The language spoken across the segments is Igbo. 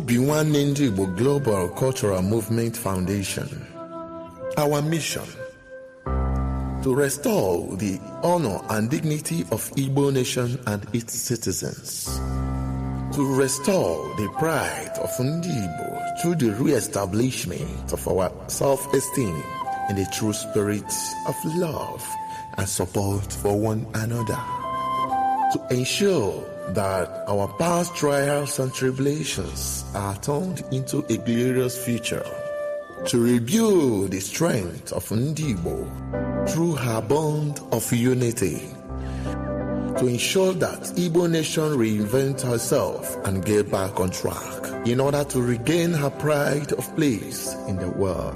Obinwannem Ndi-Igbo Global Cultural Movement Foundation. Our mission: to restore the honor and dignity of Igbo nation and its citizens. To restore the pride of Ndi-Igbo through the re-establishment of our self-esteem in the true spirit of love and support for one another. To ensure that our past trials and tribulations are turned into a glorious future. To rebuild the strength of Ndi-Igbo through her bond of unity. To ensure that Igbo nation reinvent herself and get back on track in order to regain her pride of place in the world.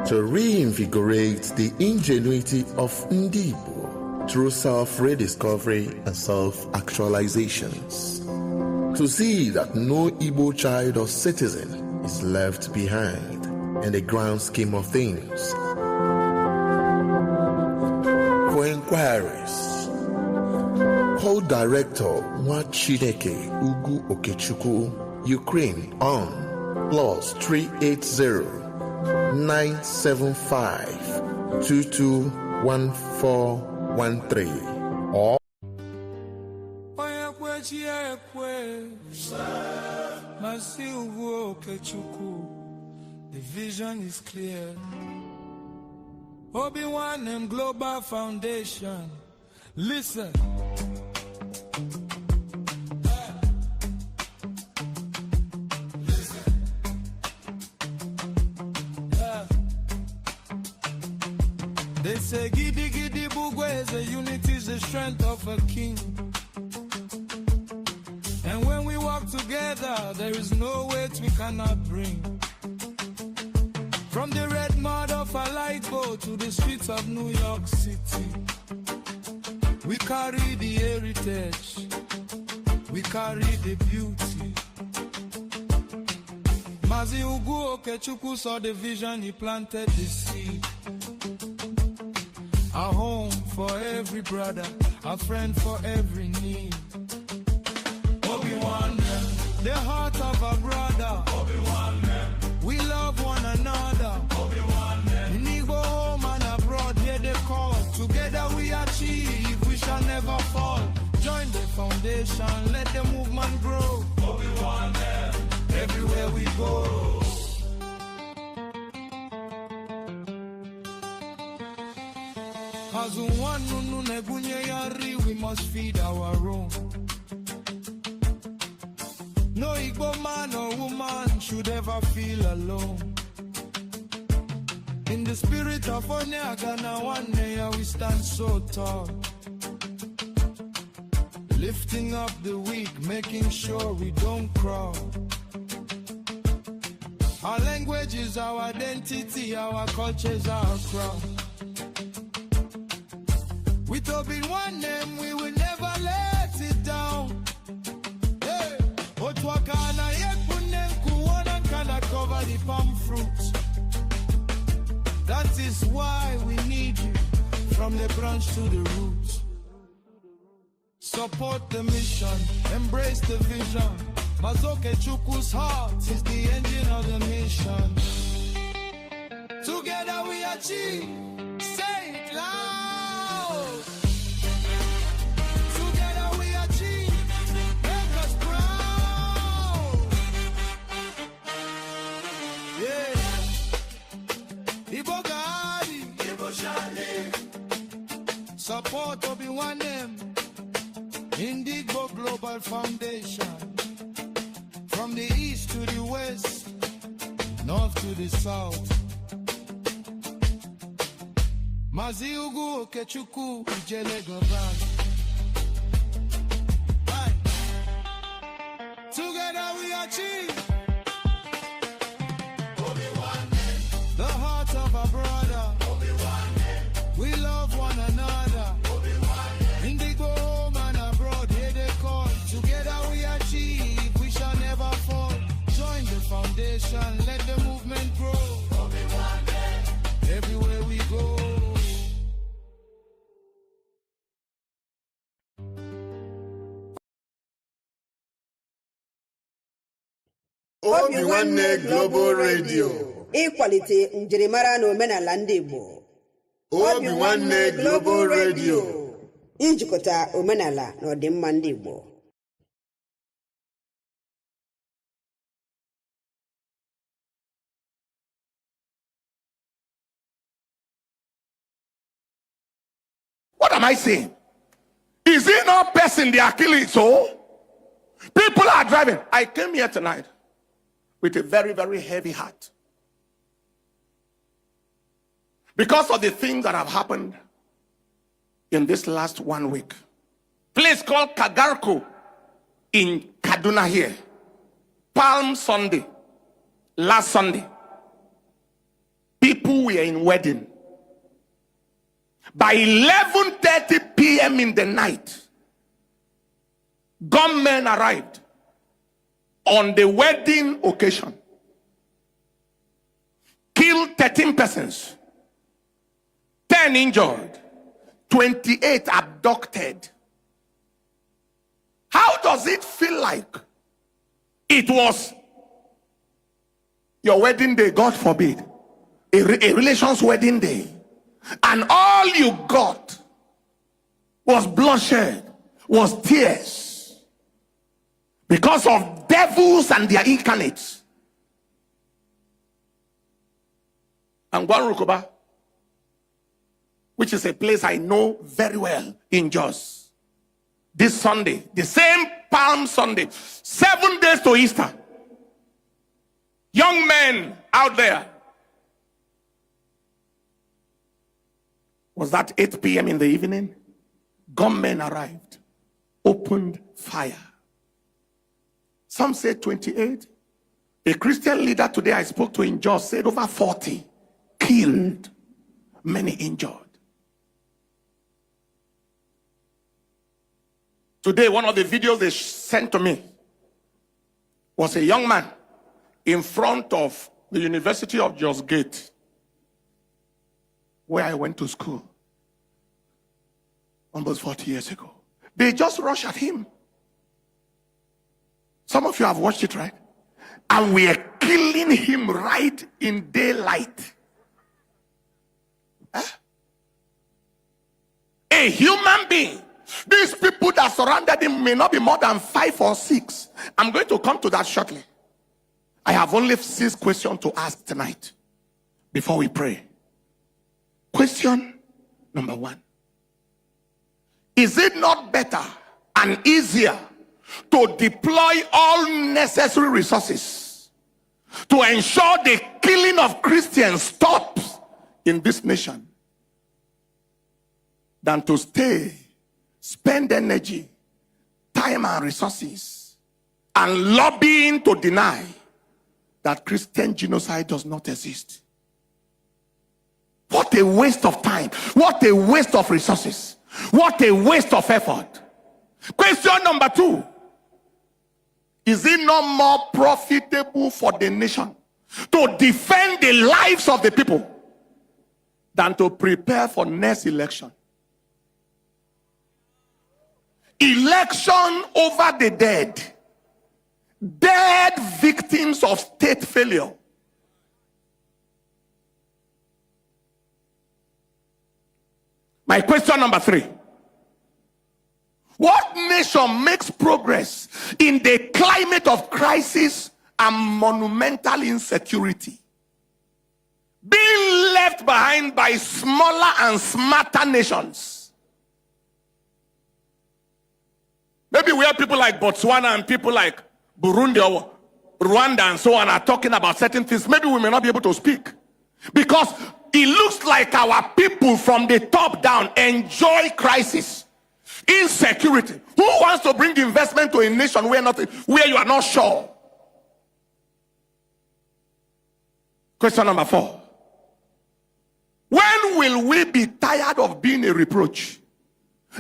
To reinvigorate the ingenuity of Ndi-Igbo through self-rediscovery and self-actualizations. To see that no Igbo child or citizen is left behind in the grand scheme of things. For inquiries, call Director Nwachineke Ugwu Okechukwu, Ukraine on +380 975 221413 or the vision is clear. Obinwannem Global Foundation. Listen. They say giddy giddy bugwe is a unity is the strength of a king. And when we walk together, there is no weight we cannot bring. From the red mud of a light boat to the streets of New York City, we carry the heritage, we carry the beauty. Mazi Ugwu Okechukwu saw the vision, he planted the seed. A home for every brother, a friend for every need. Obinwannem, the heart of a brother. Obinwannem, we love one another. Obinwannem, in Igbo home and abroad, hear the call. Together we achieve, we shall never fall. Join the foundation, let the movement grow. Obinwannem, everywhere we go. We must feed our own. No Igbo man or woman should ever feel alone. In the spirit of Onyagana, one day we stand so tall. Lifting up the weak, making sure we don't crawl. Our language is our identity, our culture is our crown. With Obinwannem, we will never let it down. Hey, Otwakana yekunem kuwana kana cover the palm fruits. That is why we need you, from the branch to the roots. Support the mission, embrace the vision. Okechukwu's heart is the engine of the mission. Together we achieve, say it loud. Together we achieve, make us proud. Yeah. Igbo Gadi, Igbo Shali. Support Obinwannem, Ndi-Igbo Global Foundation. From the east to the west, north to the south. Mazi Ugwu Okechukwu, Ijele Govan. Together we achieve. Obinwannem, the heart of a brother. Obinwannem, we love one another. Obinwannem, Ndi-Igbo home and abroad, hear they call. Together we achieve, we shall never fall. Join the foundation, let the movement grow. Obinwannem, everywhere we go. Obinwannem Global Radio. Ịkwalite njirimara na omenala ndị Igbo. Obinwannem Global Radio. Ijikọta omenala na ọdịmma ndị Igbo. What am I saying? Is it not person they are killing? So people are driving. I came here tonight with a very, very heavy heart because of the things that have happened in this last 1 week. Place called Kagarko in Kaduna here. Palm Sunday, last Sunday. People were in wedding. By 11:30 p.m. in the night, gunmen arrived on the wedding occasion, killed 13 persons, 10 injured, 28 abducted. How does it feel like it was your wedding day, God forbid, a relation's wedding day, and all you got was bloodshed, was tears, because of devils and their incarnates? And Gwarukoba, which is a place I know very well in Jos, this Sunday, the same Palm Sunday, 7 days to Easter, young men out there. Was that 8 p.m. in the evening? Gunmen arrived, opened fire. Some say 28. A Christian leader today I spoke to in Jos said over 40 killed, many injured. Today, one of the videos they sent to me was a young man in front of the University of Jos Gate, where I went to school almost 40 years ago. They just rushed at him. Some of you have watched it, right? And we are killing him right in daylight. Huh? A human being. These people that surrounded him may not be more than 5 or 6. I'm going to come to that shortly. I have only 6 questions to ask tonight before we pray. Question number 1. Is it not better and easier to deploy all necessary resources to ensure the killing of Christians stops in this nation than to spend energy, time and resources and lobbying to deny that Christian genocide does not exist? What a waste of time. What a waste of resources. What a waste of effort. Question number 2. Is it not more profitable for the nation to defend the lives of the people than to prepare for next election? Election over the dead. Dead victims of state failure. My question number 3. What nation makes progress in the climate of crisis and monumental insecurity, being left behind by smaller and smarter nations? Maybe we have people like Botswana and people like Burundi or Rwanda and so on are talking about certain things. Maybe we may not be able to speak because it looks like our people from the top down enjoy crisis, insecurity. Who wants to bring investment to a nation where you are not sure? Question number 4. When will we be tired of being a reproach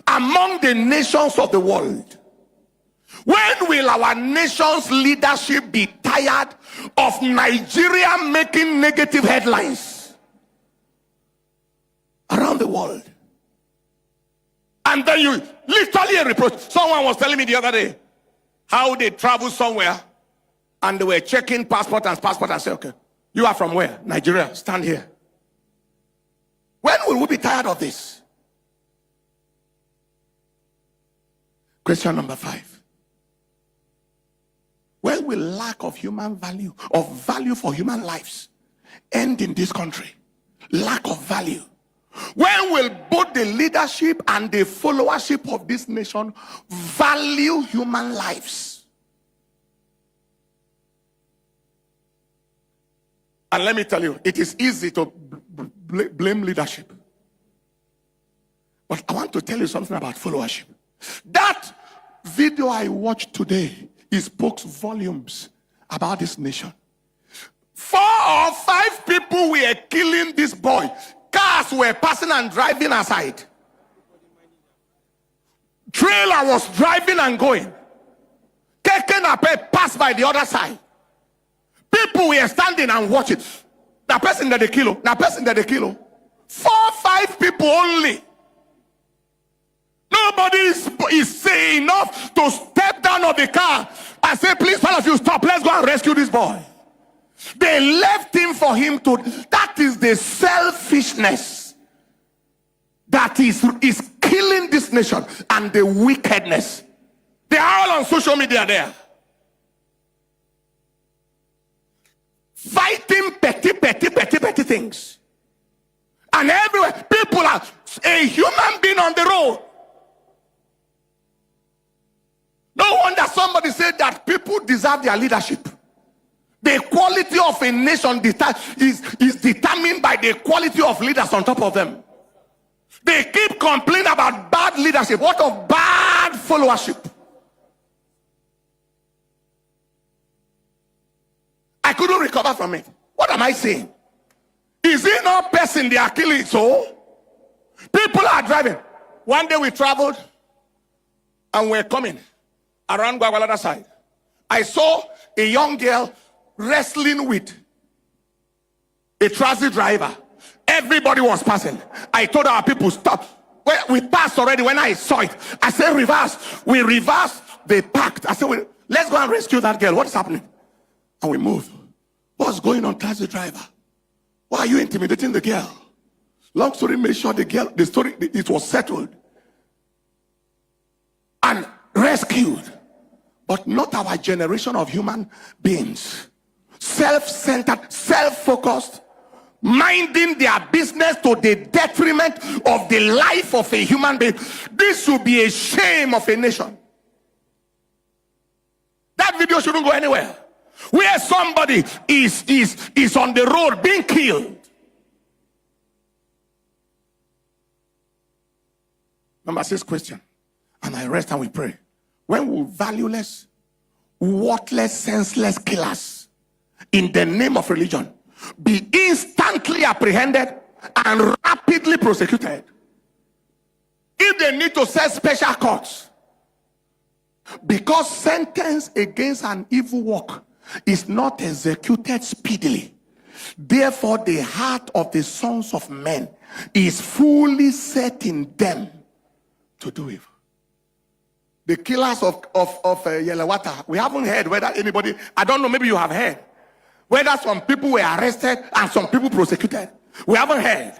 among the nations of the world? When will our nation's leadership be tired of Nigeria making negative headlines around the world? And then you literally a reproach. Someone was telling me the other day how they travel somewhere And they were checking passport and say, okay, you are from where? Nigeria, stand here. When will we be tired of this? Question number 5. When will lack of human value, of value for human lives, end in this country? Lack of value. When will both the leadership and the followership of this nation value human lives? And let me tell you, it is easy to blame leadership. But I want to tell you something about followership. That video I watched today, it spoke volumes about this nation. 4 or 5 people were killing this boy. Cars were passing and driving aside. Trailer was driving and going. Taking up a pass by the other side. People were standing and watching. That person that they kill. 4 or 5 people only. Nobody is saying enough to step down of the car and say, please, all of you, stop. Let's go and rescue this boy. They left him for him to. That is the selfishness that is killing this nation, and the wickedness. They are all on social media there. Fighting petty things. And everywhere, people are a human being on the road. No wonder somebody said that people deserve their leadership. The quality of a nation is determined by the quality of leaders on top of them. They keep complaining about bad leadership. What of bad followership? I couldn't recover from it. What am I saying? Is it not person they are killing? So people are driving. One day we traveled and we're coming around Gwagwalada side. I saw a young girl wrestling with a transit driver. Everybody was passing. I told our people, stop. We passed already. When I saw it, I said reverse. We reversed. They parked. I said, let's go and rescue that girl. What is happening? And we moved. What's going on, taxi driver? Why are you intimidating the girl? Long story made short, it was settled and rescued. But not our generation of human beings. Self-centered, self-focused, minding their business to the detriment of the life of a human being. This should be a shame of a nation. That video shouldn't go anywhere. Where somebody is on the road being killed. Number 6 question. And I rest and we pray. When will valueless, worthless, senseless killers in the name of religion be instantly apprehended and rapidly prosecuted? If they need to set special courts, because sentence against an evil work is not executed speedily, therefore the heart of the sons of men is fully set in them to do evil. The killers of Yelawata, we haven't heard whether anybody, I don't know, maybe you have heard, whether some people were arrested and some people prosecuted. We haven't heard.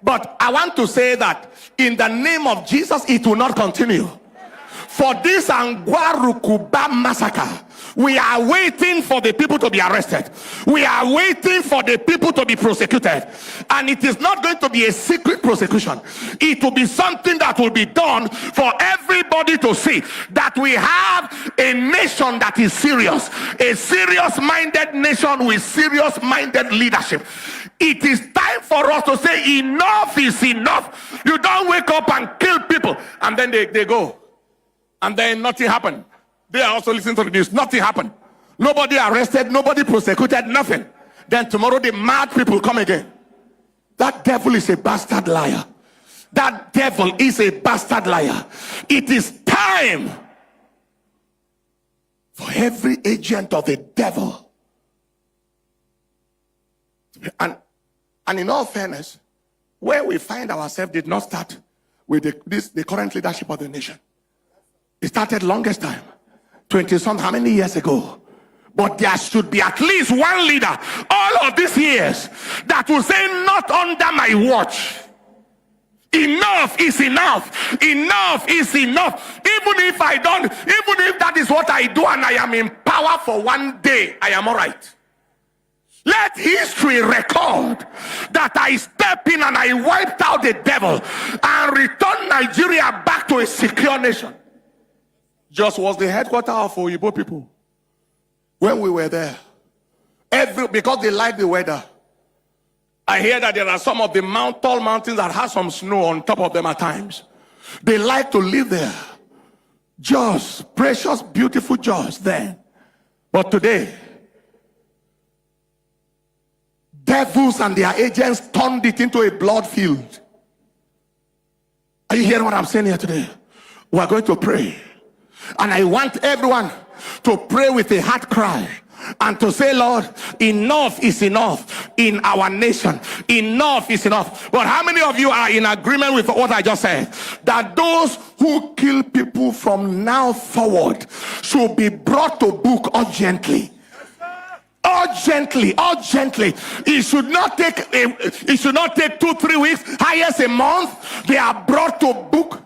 But I want to say that in the name of Jesus, it will not continue. For this Angwarukuba massacre, we are waiting for the people to be arrested. We are waiting for the people to be prosecuted. And it is not going to be a secret prosecution. It will be something that will be done for everybody to see that we have a nation that is serious. A serious-minded nation with serious-minded leadership. It is time for us to say enough is enough. You don't wake up and kill people and then they go. And then nothing happened. They are also listening to the news. Nothing happened. Nobody arrested, nobody prosecuted, nothing. Then tomorrow the mad people come again. That devil is a bastard liar. That devil is a bastard liar. It is time for every agent of the devil. And in all fairness, where we find ourselves did not start with the current leadership of the nation. It started longest time, 20-some, how many years ago? But there should be at least one leader all of these years that will say, not under my watch. Enough is enough. Enough is enough. Even if that is what I do and I am in power for one day, I am all right. Let history record that I stepped in and I wiped out the devil and returned Nigeria back to a secure nation. Just was the headquarters of Igbo people when we were there. Because they like the weather. I hear that there are some of the tall mountains that have some snow on top of them at times. They like to live there. Just precious, beautiful Jos then. But today, devils and their agents turned it into a blood field. Are you hearing what I'm saying here today? We are going to pray. And I want everyone to pray with a heart cry and to say, Lord, enough is enough in our nation. Enough is enough. But how many of you are in agreement with what I just said? That those who kill people from now forward should be brought to book urgently. Urgently. It should not take 2-3 weeks, highest a month. They are brought to book.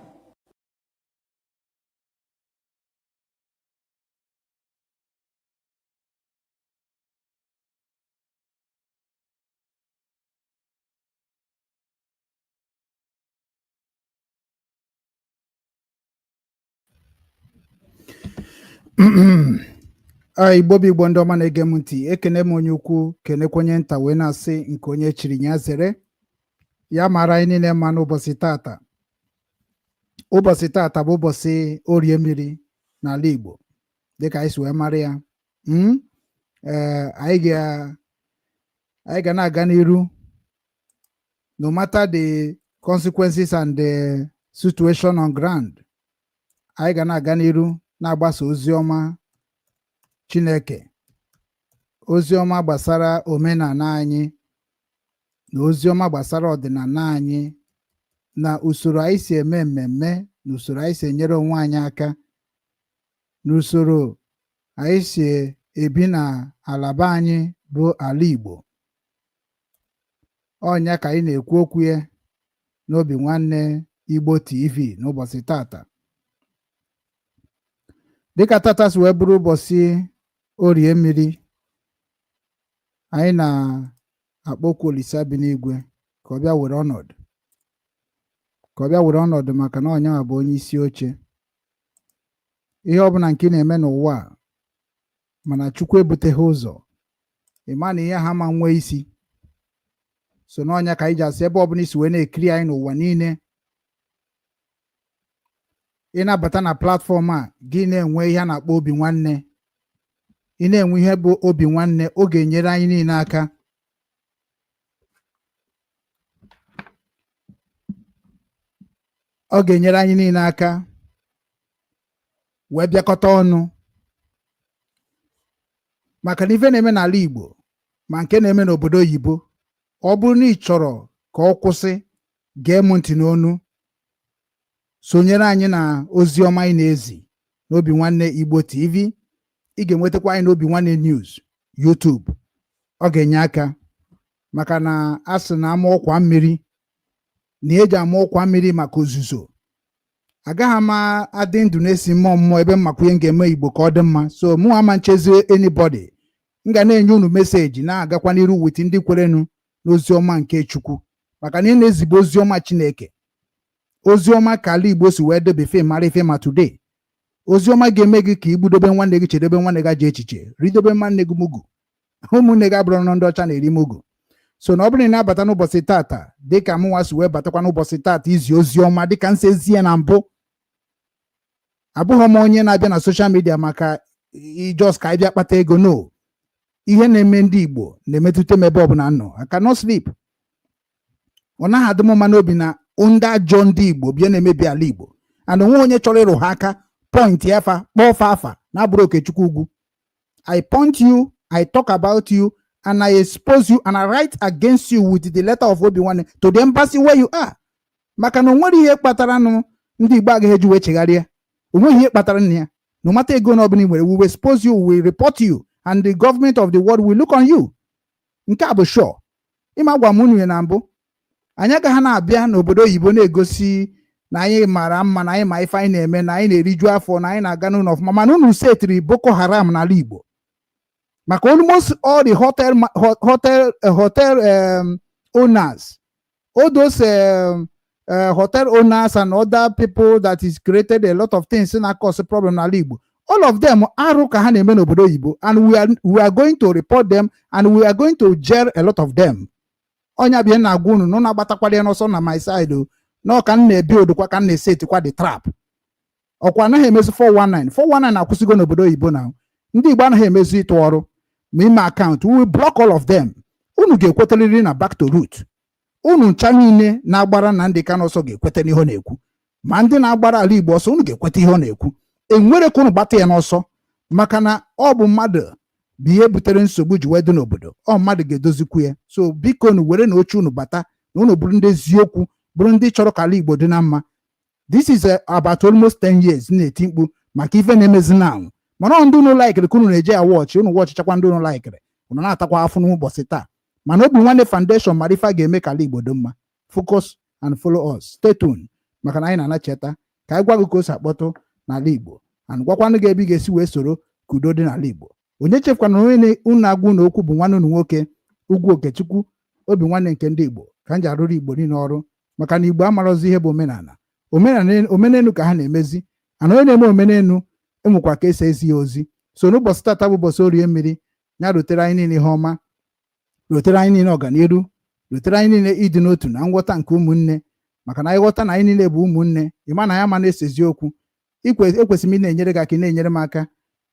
Igbo bụ Igbo ndị ọma na-ege m ntị, ekene m onye ukwu kenekwenye nta wee na-asị nke onye chiri ya zere ya mara anyị niile mma n'ụbọchị tata. Ụbọchị tata bụ ụbọchị orie mmiri n'ala Igbo dịka anyị si wee mara ya. Anyị ga na-aga n'iru no matter the consequences and the situation on ground. Anyị ga na-aga n'iru na-agbasa ozi ọma Chineke, ozi ọma gbasara omenala anyị na ozi ọma gbasara ọdịnala anyị na usoro anyị si eme mmemme na usoro anyị si enyere onwe anyị aka na usoro anyị si ebi na alaba anyị bụ ala Igbo. Ọnya ka anyị na-ekwu okwu ya n'Obinwanne Igbo TV n'ụbọchị tata. Dịka tata si wee bụrụ ụbọchị orie mmiri, anyị na-akpọku Olisa bi n'igwe ka ọ bịa were ọnọdụ maka na ọnya bụ onye isi oche. Ihe ọbụla nke na-eme n'ụwa mana Chukwu ebuteghị ụzọ, ịma na ihe ha ma nwee isi. So n'ọnya ka anyị ji asị ebe ọbụla isi wee na-ekiri anyị n'ụwa niile, ị na-abata na platfọm a gị na-enwe ihe a na-akpọ Obinwanne, ị na-enwe ihe bụ Obinwanne, ọ ga-enyere anyị niile aka. Ọ ga-enyere anyị niile aka wee bịakọta ọnụ maka na ife na-eme n'ala Igbo ma nke na-eme n'obodo oyibo. Ọ bụrụ na ị chọrọ ka ọ kwụsị, gee m ntị n'onu, sonyere anyị na ozi ọma anyị na-ezi n'Obinwanne Igbo TV. Ị ga-enwetakwa anyị n'Obinwanne News YouTube. Ọ ga-enye aka maka na a sị na ama ọkwa mmiri na eji ama ọkwa mmiri maka ozuzo. Agaghị ama adị ndụ na-esi mmụọ ebe mmakwunye m ga-eme Igbo ka ọ dị mma. So mụ ama nchezi anybody, m ga na-enye unu meseji na-agakwa n'iru wit ndị kwerenu n'ozi ọma nke Chukwu maka na ị na-ezigbo ozi ọma Chineke. Ozi ọma ka ala Igbo si wee debe ife mara ife ma today. Ozi ọma ga-eme gị ka igbudobe nwanne gị, chedebe nwanne gị ajọ echiche, ridobe nwanne gị mugu. Ụmụnne gị abụrụ na ndị ọcha na-eri mugu. So na ọ bụrụ na ị na-abata n'ụbọchị tata dịka mụnwa si wee batakwa n'ụbọchị tata izi ozi ọma dịka nsi ezie na mbụ, abụghị m onye na-abịa na soshal midia maka ijos ka anyị bịa kpata ego. No, ihe na-eme ndị Igbo na-emetụta m ebe ọbụla nọ. I cannot sleep. Ọ naghị adị m mma n'obi na ndị ajọ ndị Igbo bịa na-emebi ala Igbo, and onwe onye chọrọ ịrụ ha aka point afa kpọọ afa na-abụrụ Okechukwu ugwu. I point you, I talk about you, and I expose you, and I write against you with the letter of Obinwanne to the embassy where you are. Maka na onwere ihe kpatara nụ ndị Igbo agaghị eji wee chegharịa. Onweghị ihe kpatara nna ya. No matter ego na ọbụla nwere, we will expose you, we will report you, and the government of the world will look on you. Nke a bụ sure. Ịma gwa m unu na mbụ, anyị agaghị na-abịa n'obodo oyibo na-egosi na anyị mara mma, na anyị ma ife anyị na-eme, na anyị na-eriju afọ, na anyị na-aga n'ụlọ ọfụma, mana unu setiri Boko Haram n'ala Igbo. Maka almost all the hotel owners, all those hotel owners and other people that is created a lot of things in cause a problem n'ala Igbo. All of them arụ ka ha na-eme n'obodo oyibo, and we are going to report them, and we are going to jail a lot of them. Onya bịa na-agwa unu nọ na-agbatakwala ya n'ọsọ na my side o, na ka m na-ebuild kwa ka m na-esetikwa the trap. Ọkwa anaghị emezu 419 akwụsịgo n'obodo oyibo na ndị Igbo anaghị emezu ịtụ ọrụ ma ime account. We will block all of them. Unu ga-ekweterịrị na back to root. Unu ncha niile na-agbara na ndị Kanu ọsọ ga-ekwete n'ihe ọ na-ekwu, ma ndị na-agbara ala Igbo ọsọ unu ga-ekwete ihe ọ na-ekwu. Enwere ka unu gbata ya n'ọsọ, maka na ọ bụ mmadụ bụ ihe butere nsogbu ji wee dị n'obodo. Ọ mmadụ ga-edozikwu ya. So biko unu were na oche unu bata, na unu bụrụ ndị eziokwu, bụrụ ndị chọrọ ka ala Igbo dị na mma. This is about almost 10 years na-eti mkpu maka ife na-emezi na mana ndị unu laikiri ka unu na-eje ya wọchị, unu wọchịchakwa ndị unu laikiri, unu na-atakwa afụ n'ụbọchị taa. Mana Obinwannem Foundation mara ife a ga-eme ka ala Igbo dị mma. Focus and follow us. Stay tuned, maka na anyị na-anacheta ka anyị gwa gị ka o si akpọtụ n'ala Igbo, and gwakwanụ gị ebe ị ga-esi wee soro ka udo dị n'ala Igbo. Onye chefukwana onye unu agwa unu okwu bụ nwanne unu nwoke Ugwu Okechukwu, Obinwannem nke ndị Igbo, ka m ji arụrụ Igbo niile ọrụ, maka na Igbo amarozi ihe bụ omenala. Omenelu ka ha na-emezi, ana onye na-eme omenelu emụkwa ka esi ezi ya ozi. So n'ụbọchị tata bụ ụbọchị Orie mmiri, ya rutere anyị niile ihe ọma, rutere anyị niile ọganiru, rutere anyị niile ịdị n'otu na nghọta nke ụmụnne, maka na anyị ghọta na anyị niile bụ ụmụnne. Ịma na ya ma na-esezi okwu, ekwesịrị m ị na-enyere gị aka, ị na-enyere m aka,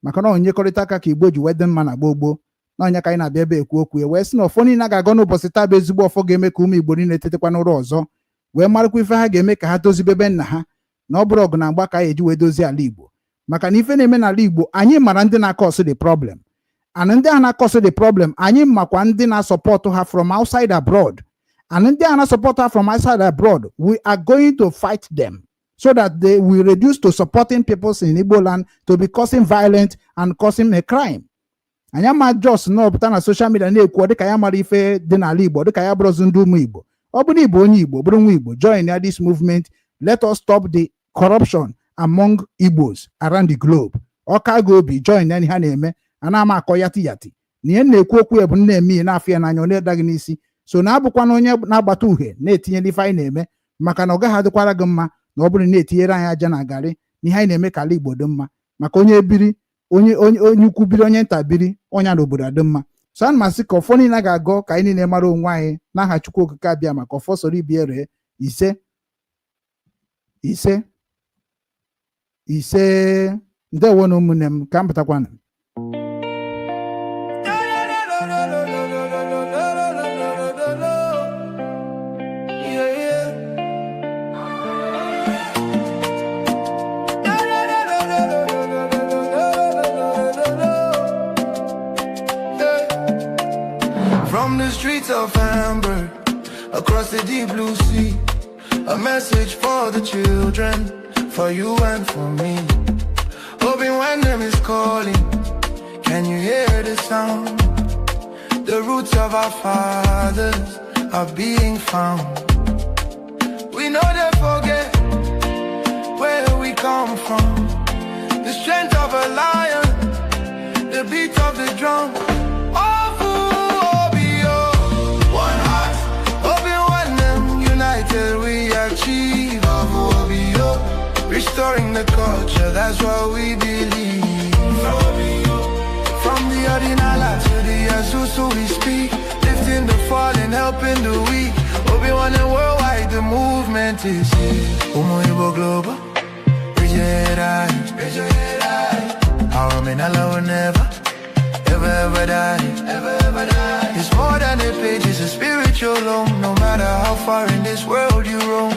maka na onyekọrịta aka ka Igbo ji wee dị mma na gboo na ọnya ka anyị na-abịa ebe ekwu okwu ya wee sị na ọfọ niile ga-agọ n'ụbọchị taa bụ ezigbo ọfọ ga-eme ka ụmụ Igbo niile etetekwa n'ụra ọzọ, wee marakwa ife ha ga-eme ka ha dozibebe nna ha, na ọ bụrụ ọgụ na mgba ka anyị eji wee dozie ala Igbo. Maka na ife na-eme n'ala Igbo, anyị mara ndị na-akọsụ the problem, and ndị a na-akọsụ the problem anyị makwa ndị na-asọpọtụ ha from outside abroad, and ndị a na-asọpọtụ ha from outside abroad, we are going to fight them so that they will reduce to supporting people in Igbo land to be causing violence and causing a crime. Anyị ama just n'ọpụta na social media na-ekwu dịka ya mara ife dị n'ala Igbo, dịka ya bụrụzi ndị ụmụ Igbo. Ọ bụrụ Igbo onye Igbo, bụrụ nwa Igbo, join ya this movement. Let us stop the corruption among Igbos around the globe. Ọka ga obi join ya ha na-eme, ana ama akọ yati na ihe na-ekwu okwu ya bụ na-eme na-afụ ya n'anya, ọ na-edaghị n'isi. So na-abụkwa na onye na-agbata uhie na-etinyere ife anyị na-eme, maka na ọ gaghị adịkwara gị mma na ọ bụrụ na-etinyere anyị aja na garị na ihe anyị na-eme ka ala Igbo dị mma. Maka onye biri, onye ukwu biri, onye nta biri, ọnya na obodo dị mma. So ana masị ka ọfọ niile ga-agọ ka anyị niile mara onwe anyị n'aha Chukwu Okike abịa, maka ọfọ soro ibie ree ise. Ndewo na ụmụnne m, ka m pụtakwana. From the streets of Amber, across the deep blue sea, a message for the children, for you and for me. Obinwannem is calling, can you hear the sound? The roots of our fathers are being found. We know they forget where we come from. The strength of a lion, the beat of the drum. Ofu Obi, one heart. Obinwannem united we achieve. Ofu Obi, restoring the culture, that's what we believe. From the Ordinala to the Azusu we speak, lifting the fallen, helping the weak. Obinwannem worldwide, the movement is here. Igbo global, raise your head high. Our men will never, ever die. It's more than a page, it's a spiritual home. No matter how far in this world you roam,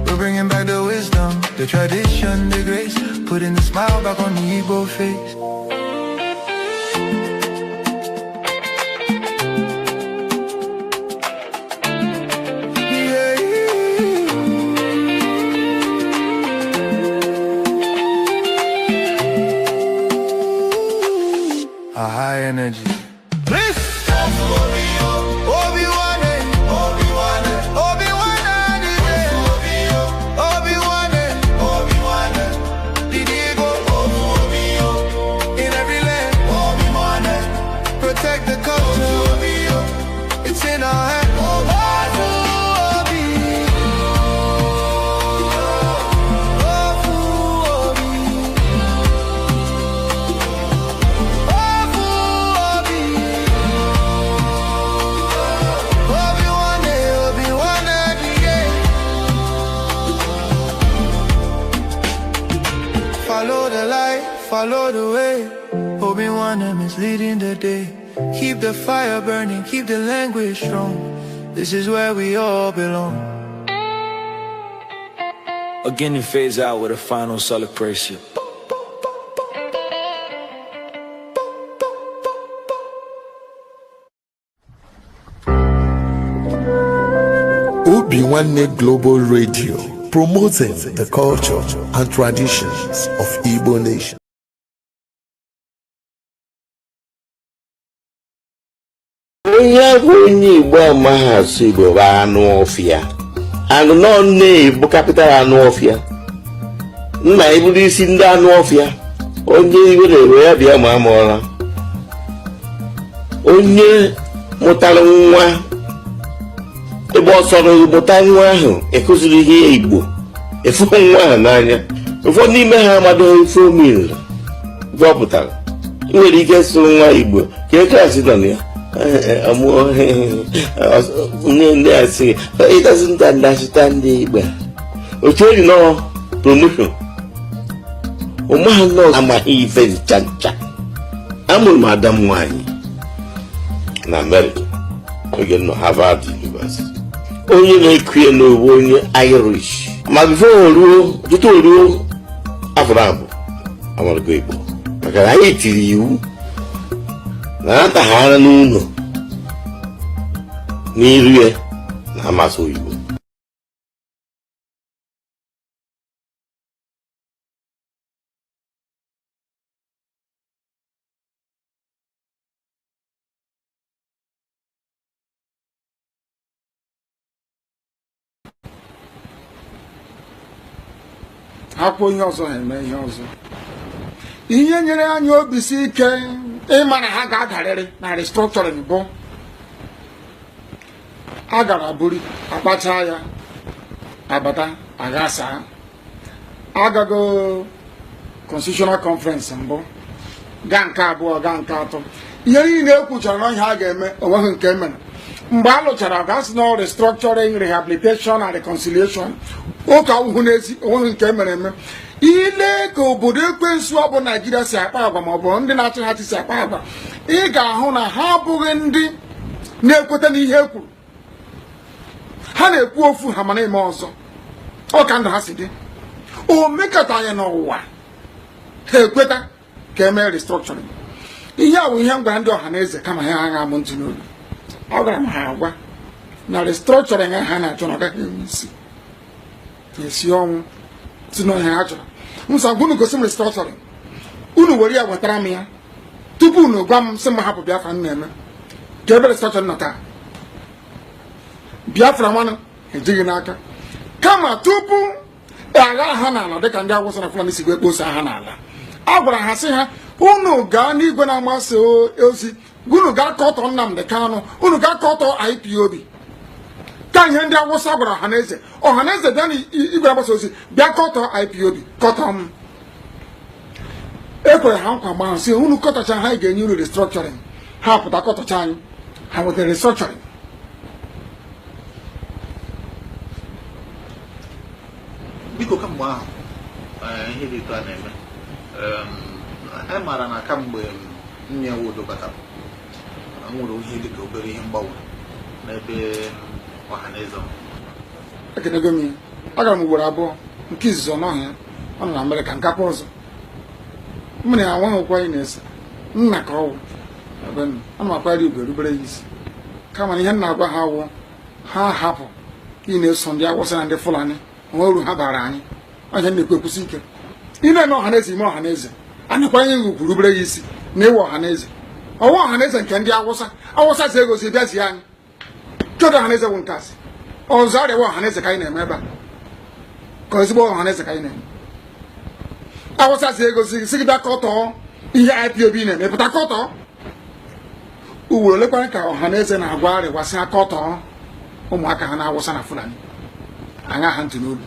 we're bringing back the wisdom, the tradition, the grace, putting the smile back on the Igbo face. Our higher follow the way. Obinwannem is leading the day. Keep the fire burning, keep the language strong. This is where we all belong. Again, it fades out with a final celebration. Obinwannem Global Radio, promoting the culture and traditions of Igbo nation. Onye bụ onye Igbo amaghị asụ Igbo bụ anụ ọfịa. Anụ nọ Nne-Igbo capital anụ ọfịa. Nna iburu isi ndị anụ ọfịa. Onye Igbo na-ewe ya bịa ma amụọla. Onye mụtara nwa ebe ọ sọrọ mụta nwa ahụ ekụziri ihe Igbo. Efu nwa ahụ n'anya. Ụfọdụ n'ime ha amadoghị ife omiri. Vọpụtara. Ị nwere ike sụrụ nwa Igbo ka e klasị nọ na ya. It doesn't understand the Igbo. Okay, you know, promotion. Omaha knows amahi ife chancha. Amul Madam Wine in America. We get no Harvard University. Only na-ekwe no onye Irish. Ma before you told Afrabo. I want to go Igbo. Maka I hate you. Na-ata ha n'ụlọ n'iru ya na-amasị oyibo. Hapụ ihe ọzọ ha eme ihe ọzọ. Ihe nyere anyị obi si ike ịma na ha ga-adarịrị na restructuring bụ a gara buri akpacha ya abata agasa agago constitutional conference mbụ gaa nke abụọ gaa nke atọ ihe niile ekwuchara na ihe a ga-eme onweghị nke emere mgbe a lụchara gasị na restructuring rehabilitation and reconciliation ụka ụhụ n'ezi onweghị nke emere eme ile ka obodo ekwensu ọ bụ Naijiria si akpa agwa maọbụ ndị na-achị ha si akpa agwa ị ga-ahụ na ha abụghị ndị na-ekweta n'ihe e kwuru. Ha na-ekwu ofu ha ma na-eme ọzọ ọ ka ndụ ha si dị o mekọta anyị n'ụwa ha ekweta ka emee restructuring. Ihe a bụ ihe m gwara ndị ọha na eze kama ha agha amụ ntị n'olu. Ọ gwara m ha agwa na restructuring ha na-achọ na ọ gaghị enwe isi esi ọnwụ si n'ọhịa ha chọrọ. Nsa unu gosi m restructuring unu were ya wetara m ya tupu unu gwa m sị m hapụ Biafra m na-eme ka ebe restructuring nọ taa. Biafra nwanụ ejighị n'aka kama tupu agha ha n'ala dịka ndị Awụsa na Fulani si wee kposa ha n'ala a gwara ha sị ha unu gaa n'igwe na-agbasa ozi unu gaa kọtọ Nnamdi Kanu unu gaa kọtọ IPOB ka ihe ndị Awụsa gwara ọhaneze bịa n'igwe na-agbasa ozi bịa kọtọ IPOB kọtọ m ekwere ha nkwa gbahụ si unu kọtọcha ha ga-enye unu restructuring ha pụta kọtọcha anyị ha nwetara restructuring. Biko kamgbe ahụ ihe dị etu a na-eme anyị maara na kamgbe nne ya Wodo batara nwere ihe dịka obere ihe mgbanwe n'ebe ọhaneze. Ekenego m ya agara m ugboro abụọ nke izizi n'ọhịa ọ nọ na Amerịka nkapụ ọzọ m na ya nweghịkwa anyị na-ese nna ka ọwụ ana m akwari ugwu erubere ya isi kama na ihe nna agwa ha wụ ha hapụ ị na-eso ndị Awụsa na ndị Fulani onwe uru ha bara anyị onye na-ekwu ekwusi ike ị na-eme ọhaneze ime ọhaneze anyịkwara nye ugwu rubere ya isi na ịwa ọhaneze ọwa ọhaneze nke ndị Awụsa si egosi bịazie anyị kedu ọhaneze bụ nke asị ọzọ arịawa ọhaneze ka anyị na-eme ebe a ka ezigbo ọhaneze ka anyị na-eme. Awụsa si egosi si gị bịa kọtọ ihe IPOB na-eme pụta kọtọ ugboro olekwara ka ọhaneze na-agwa arịwasị akọtọ ụmụaka ha na Awụsa na Fulani anya ha ntị n'olu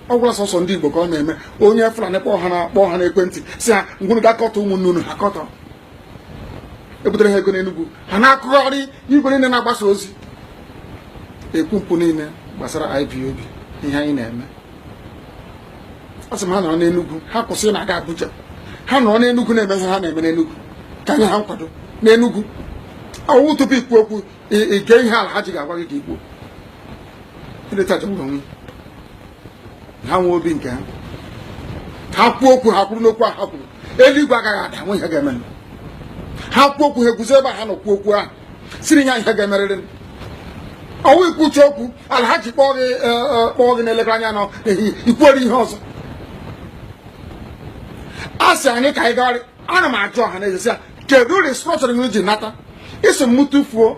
ọ gwụla sọsọ ndị Igbo ka ọ na-eme onye Fulani kpọọ ha n'ekwentị si ha ngwunu ga kọtọ ụmụnne unu ha kọtọ ebutere ha ego n'Enugu ha na-akụgharị igwe niile na-agbasa ozi ekwu mpụ niile gbasara IPOB ihe anyị na-eme. A sị m ha nọrọ n'Enugu ha kwụsị na-aga Abuja ha nọ n'Enugu na-eme ha na-eme n'Enugu ka anyị ha nkwado n'Enugu ọwụ tupu ikwu okwu ige ihe ala ha ji ga-agwa gị ka ikwu onwe ha nwe obi nke ha kwuo okwu ha kwuru n'okwu ha kwuru eluigwe agaghị ada nwe ihe ga-eme ha kwuo okwu ha eguzo ebe ha nọ kwuo okwu ahụ siri nya ihe ga-emerịrị ọwụ ikwuchi okwu ala ha ji kpọọ gị n'elekere anya nọ ehihie ikwuere ihe ọzọ a sị anyị ka anyị gagharị ana m ajụ ọha na eze ya kedu restrọchọring ji nata isi m tụfuo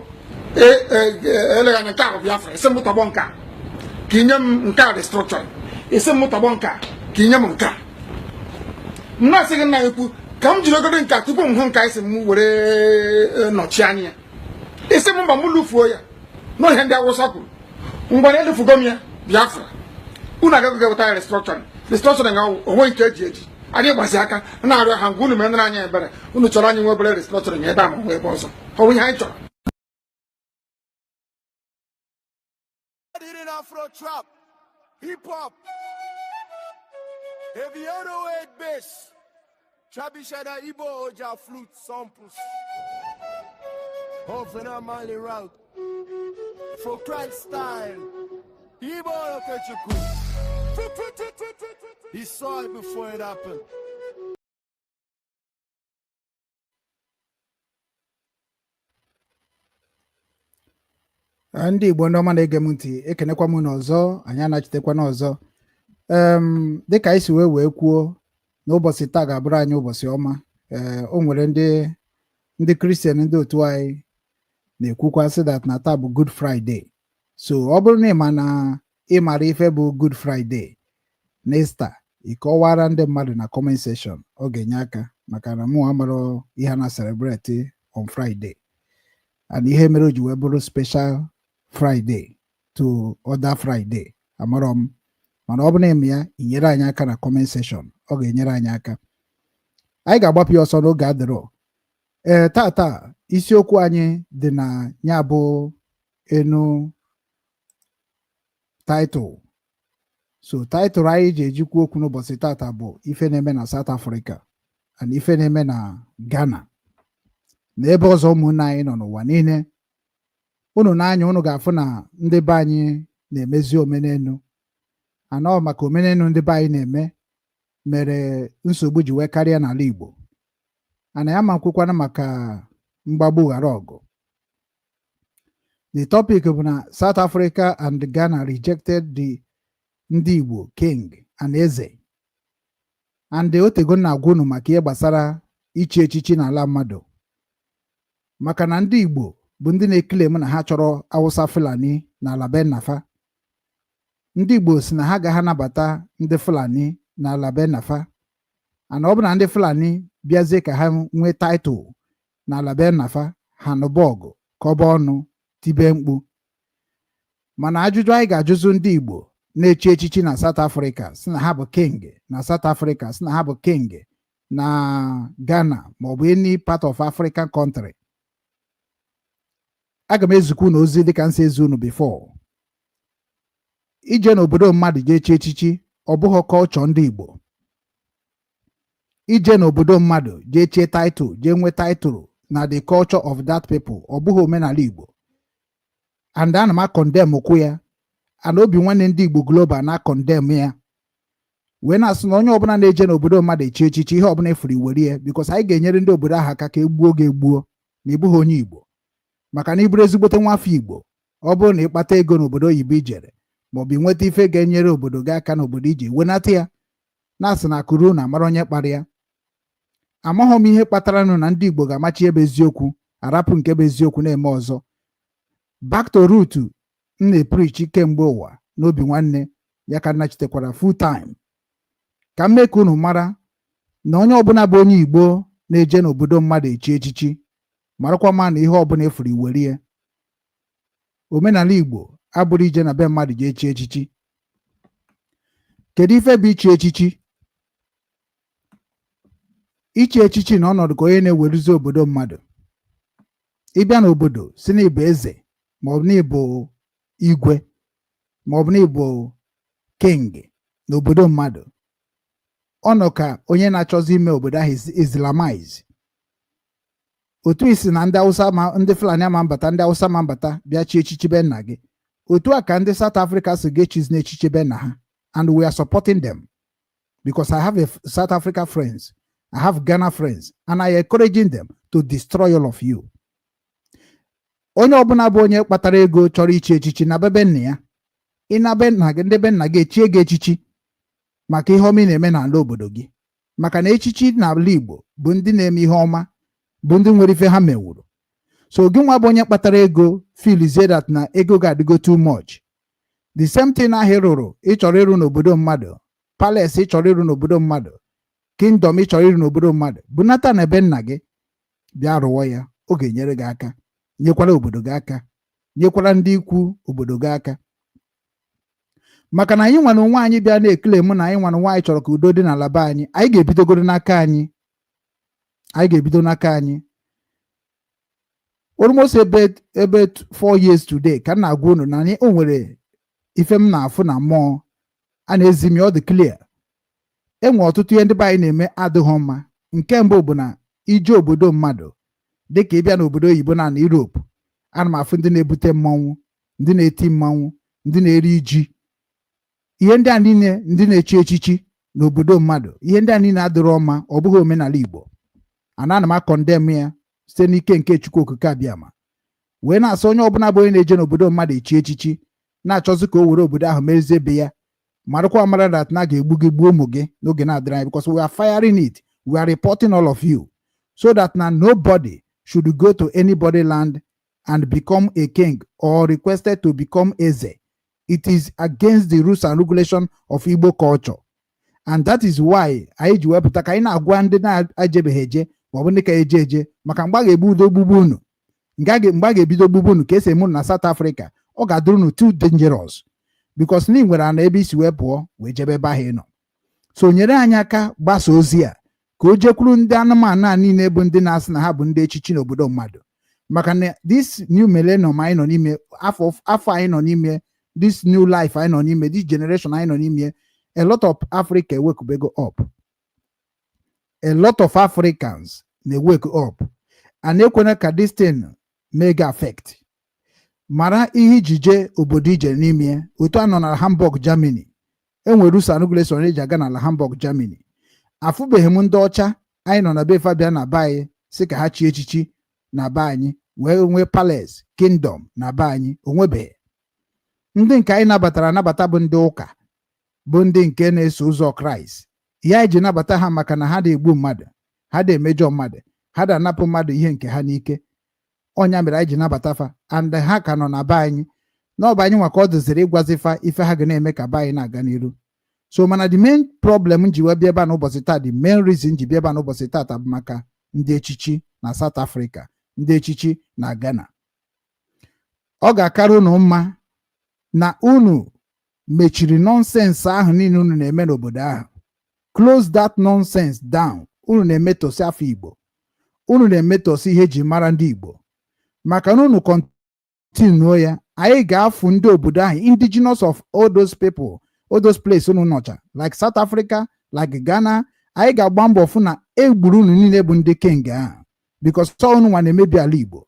eleghị anya nke ahụ Biafra isi m tọgbọ nka ka inye m nke a restrọchọring isi m tọgbọ nka ka inye m nke a m na-asị gị nna ekwu ka m jiri ogodo nka tupu m hụ nka isi m were nọchi anya ya isi m mba m lụfuo ya n'ihe ndị Awụsa kwuru mgbe na elufugo m ya Biafra unu agaghị eweta ya restrọchọring onwe nke eji anyị gbasi aka na-arịọ ha ngwa unu mere anya ebere unu chọrọ anyị nwe obere restrọchọring ebe a ma nwe ebe ọzọ ọ bụ ihe anyị chọrọ. Afro trap, hip hop, heavy 808 bass, traditional Igbo Oja flute samples, Obinwannem route, for Christ style, Igbo Okechukwu. He saw it before it happened. Ndị Igbo ndị ọma na-ege m ntị ekenekwa m n'ọzọ anyị anachitekwa n'ọzọ dịka anyị si wee kwuo n'ụbọchị taa ga-abụrụ anyị ụbọchị ọma o nwere ndị Kristian ndị otu anyị na-ekwukwa sị that na taa bụ Good Friday so ọ bụrụ na ịmara ife bụ Good Friday na Easter ịkọwara ndị mmadụ na comment section ọ ga-enye aka maka na mụ amara ihe na celebrate on Friday and ihe mere o ji wee bụrụ special Friday to other Friday amarọ m mana ọ bụ na eme ya inyere anyị aka na comment section ọ ga-enyere anyị aka anyị ga-agbapụ ya ọsọ n'oge adịrọ tata isiokwu anyị dị na ya bụ enu title so title anyị ji ejikwu okwu n'ụbọchị tata bụ ife na-eme na South Africa and ife na-eme na Ghana na ebe ọzọ ụmụnne anyị nọ n'ụwa niile unu n'anya unu ga-afụ na ndị be anyị na-emezi omenelu anọ maka omenelu ndị be anyị na-eme mere nsogbu ji wee karịa n'ala Igbo ana ya makwukwana maka mgbagbu ghara ọgụ. The topic bụ na South Africa and Ghana rejected the Ndi-Igbo king and eze and otego na-agwa unu maka ihe gbasara ichi echichi n'ala mmadụ maka na ndị Igbo bụ ndị na-eklem na ha chọrọ Awụsa Fulani na ala be nafa. Ndị Igbo si na ha gaghị anabata ndị Fulani na ala be nafa ana ọ bụ na ndị Fulani bịazie ka ha nwee taịtụl na ala be nafa ha nụba ọgụ kọba ọnụ tibe mkpu mana ajụjụ anyị ga-ajụzụ ndị Igbo na-echi echichi na South Africa si na ha bụ king na South Africa si na ha bụ king na Ghana maọbụ any part of African country. Aga m ezukwu unu ozi dịka nsi ezu unu before ije n'obodo mmadụ jee chi echichi ọ bụghị culture ndị Igbo. Ije n'obodo mmadụ jee chie title jee nwee title na the culture of that people ọ bụghị omenala Igbo and ana m condemn okwu ya and Obinwannem ndị Igbo global na condemn ya wee na-asị na onye ọbụla na-eje n'obodo mmadụ echi echichi ihe ọbụla efuru iwere ya because anyị ga-enyere ndị obodo ahụ aka ka egbuo ga-egbuo na ịbụghị onye Igbo maka na ịbụrụ ezigbote nwa afọ Igbo ọ bụrụ na ịkpata ego n'obodo oyibo ijere maọbụ inweta ife ga-enyere obodo gị aka n'obodo ije wenata ya na-asị na akụrụ na amara onye kpara ya. Amaghị m ihe kpatara nụ na ndị Igbo ga-amachi ebe eziokwu arapụ nke bụ eziokwu na-eme ọzọ. Back to root m na-epreach kemgbe ụwa n'Obinwanne ya ka nnachitekwara full time ka m mee ka unu mara na onye ọbụla bụ onye Igbo na-eje n'obodo mmadụ echi echichi marakwa ma na ihe ọbụla efuru iwere ya. Omenala Igbo abụrụ ije na be mmadụ jee chi echichi. Kedu ife bụ ichi echichi? Ichi echichi na ọnọdụ ka onye na-eweruzi obodo mmadụ. Ịbịa n'obodo si na ịbụ eze maọbụ na ịbụ igwe maọbụ na ịbụ king n'obodo mmadụ ọ nọ ka onye na-achọzi ime obodo ahụ Islamize. Otu isi na ndị Hausa ndị Fulani ama mbata, ndị Hausa ma mbata bịa chi echichi be nna gị, otu a ka ndị South Africa si ga-echizi n'echichi be nna ha, and we are supporting them because I have a South Africa friends, I have Ghana friends, and I encouraging them to destroy all of you. Onye ọbụla bụ onye kpatara ego chọrọ ichi echichi na bebe nna ya, ịna be nna gị, ndị be nna gị echie gị echichi maka ihe ọma ị na-eme n'ala obodo gị, maka na echichi n'ala Igbo bụ ndị na-eme ihe ọma, bụ ndị nwere ife ha mewuru. So gị nwa bụ onye kpatara ego feelizie that na ego ga-adịgo too much. The same thing ahụ ị rụrụ, ị chọrọ ịrụ n'obodo mmadụ, palace ị chọrọ ịrụ n'obodo mmadụ, kingdom ị chọrọ ịrụ n'obodo mmadụ, bunata na ebe nna gị bịa rụọ ya, ọ ga-enyere gị aka, nyekwara obodo gị aka, nyekwara ndị ikwu obodo gị aka. Maka na anyị nwana onwe anyị bịa na-ekele mụ na anyị nwana nwaanyị chọrọ ka udo dị n'ala be anyị, anyị ga-ebidogoro n'aka anyị. Anyị ga-ebido n'aka anyị. Almost ebe 4 years today ka m na-agwa unu na anyị o nwere ife m na-afụ na mmụọ a na-ezi m ọ dị clear. Enwe ọtụtụ ihe ndị be anyị na-eme adịghị mma. Nke mbụ bụ na ije obodo mmadụ dịka ịbịa n'obodo oyibo na Europe, ana m afụ ndị na-ebute mmanwụ, ndị na-eti mmanwụ, ndị na-eri ji, ihe ndị a niile, ndị na-echi echichi n'obodo mmadụ, ihe ndị a niile adịrọ mma, ọ bụghị omenala Igbo. Ana m akọndem ya site n'ike nke Chukwu Okike abịama, wee na-asọ onye ọbụla bụ onye na-eje n'obodo mmadụ echi echichi na-achọzi ka o were obodo ahụ mezie ebe ya, marakwa amara that na ga-egbu gị, gbuo ụmụ gị n'oge na-adịrị anyị, because we are firing it, we are reporting all of you, so that na nobody should go to anybody land and become a king or requested to become eze. It is against the rules and regulation of Igbo culture, and that is why anyị ji wepụta ka anyị na-agwa ndị na-ajebeghị eje ma ọ bụ ndị ka eje eje, maka mgbe a ga-ebido ogbugbu unu, mgbe a ga-ebido ogbugbu unu ka esi eme na South Africa, ọ ga-adụrụ unu too dangerous, because na ị nwere ana ebe isi wee pụọ wee jebe ebe ahụ ị nọ. So nyere anyị aka gbasa ozi a ka o jekwuru ndị anụmanụ a niile bụ ndị na-asị na ha bụ ndị echichi n'obodo mmadụ, maka na this new millennium anyị nọ n'ime, afọ anyị nọ n'ime, this new life anyị nọ n'ime, this generation anyị nọ n'ime, a lot of Africa ewekubego up. A lot of Africans na-wake up, and ekwena ka this thing mega affect. Mara ihe ijije obodo ije n'ime, otu anọ na Hamburg, Germany, enwere rules and regulations eji aga na Hamburg, Germany. Afụbeghị m ndị ọcha anyị nọ na be Fabia na be anyị si ka ha chi echichi na be anyị, wee nwee palace, kingdom na be anyị, onwebeghị. Ndị nke anyị nabatara anabata bụ ndị ụka, bụ ndị nke na-eso ụzọ Kraịst. Ya eji nabata ha maka na ha na-egbu mmadụ, ha na-emejọ mmadụ, ha na-anapụ mmadụ ihe nke ha n'ike. Ọnya mere anyị ji nabata fa, and ha ka nọ na be anyị, n'ọba anyị nwa ka ọ dịziri ịgwazifa ife ha ga na-eme ka be anyị na-aga n'iru. So mana the main problem nji wee bịa ebe a n'ụbọchị taa, the main reason ji bịa ebe a n'ụbọchị taa bụ maka ndị echichi na South Africa, ndị echichi na Ghana. Ọ ga-akara unu mma na unu mechiri nonsense ahụ niile unu na-eme n'obodo ahụ. Close that nonsense down. Unu na-emetosi afọ Igbo, unu na-emetosi ihe ji mara ndị Igbo. Maka na unu continue ya, anyị ga-afụ ndị obodo ahụ, indigenous of all those people, all those places unu nọcha, like South Africa, like Ghana. Anyị ga-agba mbọ fụ na egburu unu niile bụ ndị king ahụ, because so unu nwa na-emebi ala Igbo.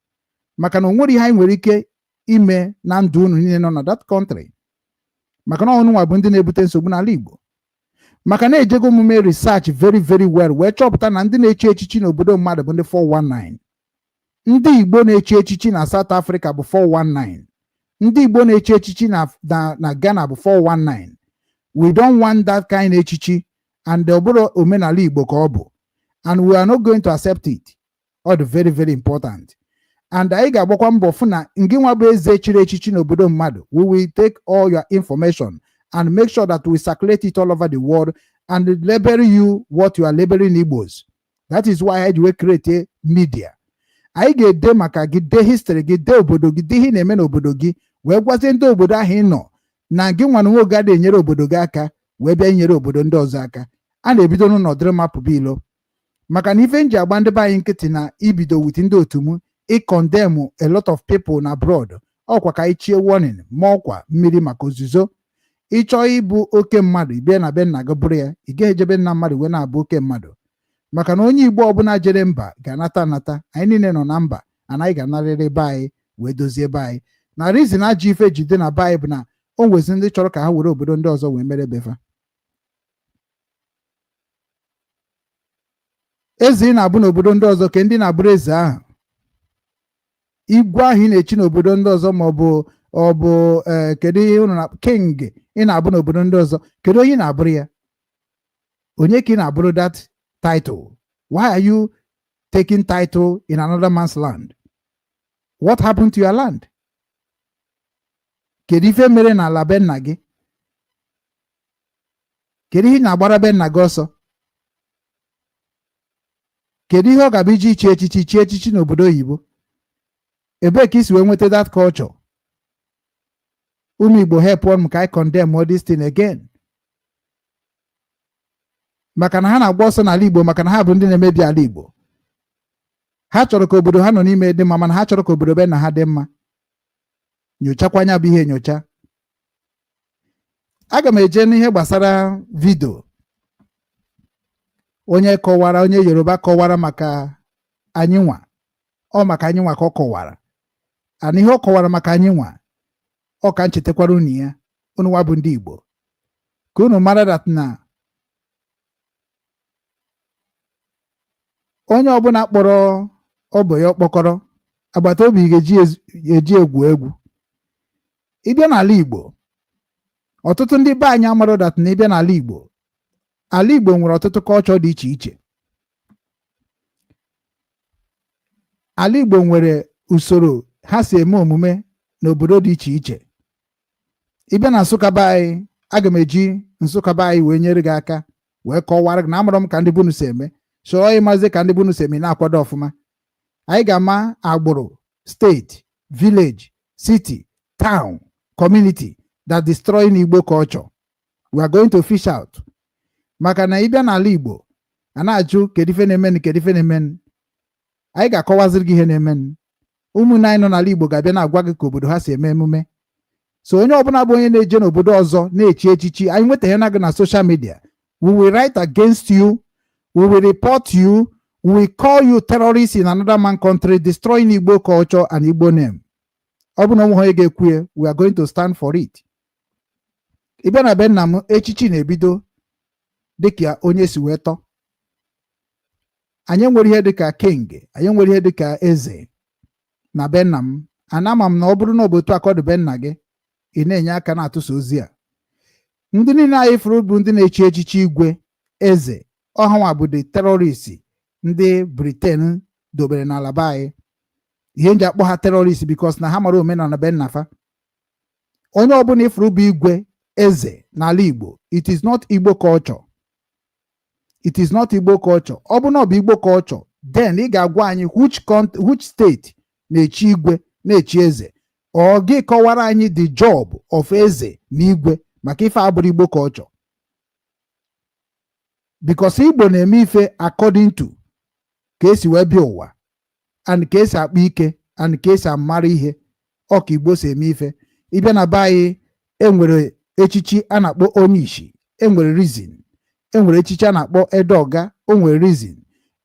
Maka na o nwere ihe anyị nwere ike ime na ndụ unu niile nọ na that country, maka na unu nwa bụ ndị na-ebute nsogbu n'ala Igbo. Maka na ejego omume research very very well wee chọpụta na ndị na-echi echichi n'obodo mmadụ bụ ndị 419. Ndị Igbo na-echi echichi na South Africa bụ 419. Ndị Igbo na-echi echichi na Ghana bụ 419. We don't want that kind of echichi, and ọ bụrụ omenala Igbo ka ọ bụ, and we are not going to accept it. All the very very important. And anyị ga-agbakwa mbọ fụ na ngị nwa bụ eze chiri echichi n'obodo mmadụ, we will take all your information and make sure that we circulate it all over the world and label you what you are labeling Igbos. That is why I do create a media. I get de maka gị de history gị de obodo gị de ihe na-eme n'obodo gị, wee gwazie ndị obodo ahụ ị nọ na gị nwa na nwoke ga enyere obodo gị aka, wee bịa nyere obodo ndị ọzọ aka. A na-ebido n'ọdịrị mapụ bilo, maka na ife nji agba ndị be anyị nkịtị na ibido with ndị otu m condemn a lot of people na abroad. Ọkwa ka anyị chie warning ma ọkwa mmiri maka ozuzo. ịchọ ịbụ oke mmadụ ibie na be nna gị bụrụ ya, ị ga-ejebe nna mmadụ wee na-abụ oke mmadụ, maka na onye Igbo ọbụla jere mba ga-anata anata. Anyị niile nọ na mba, anaghị ga-anarịrị be anyị wee dozie be anyị. Na rizin ajọ ife jide na be anyị bụ na o nwezi ndị chọrọ ka ha were obodo ndị ọzọ wee mere befa. Eze ị na-abụ n'obodo ndị ọzọ ka ndị na-abụrụ eze ahụ, igwe ahụ ị na-echi n'obodo ndị ọzọ, ma ọ bụ kedu ihe unu na king ị na-abụ n'obodo ndị ọzọ, kedu onye ị na-abụrụ ya? Onye ka ị na-abụrụ that title? Why are you taking title in another man's land? What happened to your land? Kedu ife mere n'ala be nna gị? Kedu ihe na-agbara be nna gị ọsọ? Kedu ihe ọ ga-abụ iji chi echichi n'obodo oyibo? Ebee ka isi wee nweta that culture? Ụmụ Igbo help m ka I condemn all this thing again. Maka na ha na-agba ọsọ n'ala Igbo, maka na ha bụ ndị na-emebi ala Igbo. Ha chọrọ ka obodo ha nọ n'ime dị mma, mana ha chọrọ ka obodo be na ha dị mma. Nyochakwa anya bụ ihe nyocha. Aga m eje n'ihe gbasara vidio onye Yoruba kọwara maka anyị nwa. Ọ maka anyị nwa ka ọ kọwara. Ana ihe ọ kọwara maka anyị nwa, ọ ka nchetakwara unu ya, unu nwa bụ ndị Igbo, ka unu mara that na onye ọbụla kpọrọ ọbụ ya ọkpọkọrọ, agbata obi ga-eji egwu egwu. Ịbịa n'ala Igbo, ọtụtụ ndị be anyị amarọ that na ịbịa n'ala Igbo, ala Igbo nwere ọtụtụ culture dị iche iche. Ala Igbo nwere usoro ha si eme omume n'obodo dị iche iche. Ịbịa na Nsụka be anyị, aga m eji Nsụka be anyị wee nyere gị aka wee kọwara gị na amụrụ m ka ndị bunu si eme, chọọ ịmazi ka ndị bunu si eme na-akwado ọfụma. Anyị ga-ama agbụrụ, steeti, village, city, town, community that destroying Igbo culture. We are going to fish out. Maka na ịbịa n'ala Igbo, a na-ajụ kedu ife na-emen, kedu ife na-emen. Anyị ga-akọwaziri gị ihe na-emen. Ụmụnne anyị nọ n'ala Igbo ga-abịa na-agwa gị ka obodo ha si eme emume. So onye ọbụla bụ onye na-eje n'obodo ọzọ na-echi echichi, anyị nwetaghị na gị na social media, we will write against you, we will report you, we will call you terrorists in another man country, destroying Igbo culture and Igbo name. Ọ bụ na onwe onye ga-ekwu, we are going to stand for it. Ịbịa na be nna m, echichi na-ebido dịka onye si wee tọ. Anyị nwere ihe dịka king, anyị nwere ihe dịka eze na be nna m. Anama m na ọ bụrụ na obodo akọdụ be nna gị, ị na-enye aka na-atụsa ozi a. Ndị niile anyị fụrụ bụ ndị na-echi echichi igwe, eze, ọhanwa bụ the terrorists ndị Britain dobere n'ala be anyị. Ihe nji akpọ ha terrorists because na ha mara omenala be nna fa. Onye ọbụla ifuru bụ igwe, eze n'ala Igbo, it is not Igbo culture. It is not Igbo culture. Ọ bụ na ọ bụ Igbo culture, then ị ga-agwa anyị which state na-echi igwe na-echi eze, ọ gị kọwara anyị the job of eze na igwe, maka ife abụrụ Igbo culture. Because Igbo na-eme ife according to ka esi wee bịa ụwa, and ka esi akpa ike, and ka esi amara ihe, ọ ka Igbo si eme ife. Ịbịa na be anyị, enwere echichi a na-akpọ onye ishi, enwere reason. Enwere echichi a na-akpọ edeoga, o nwere reason.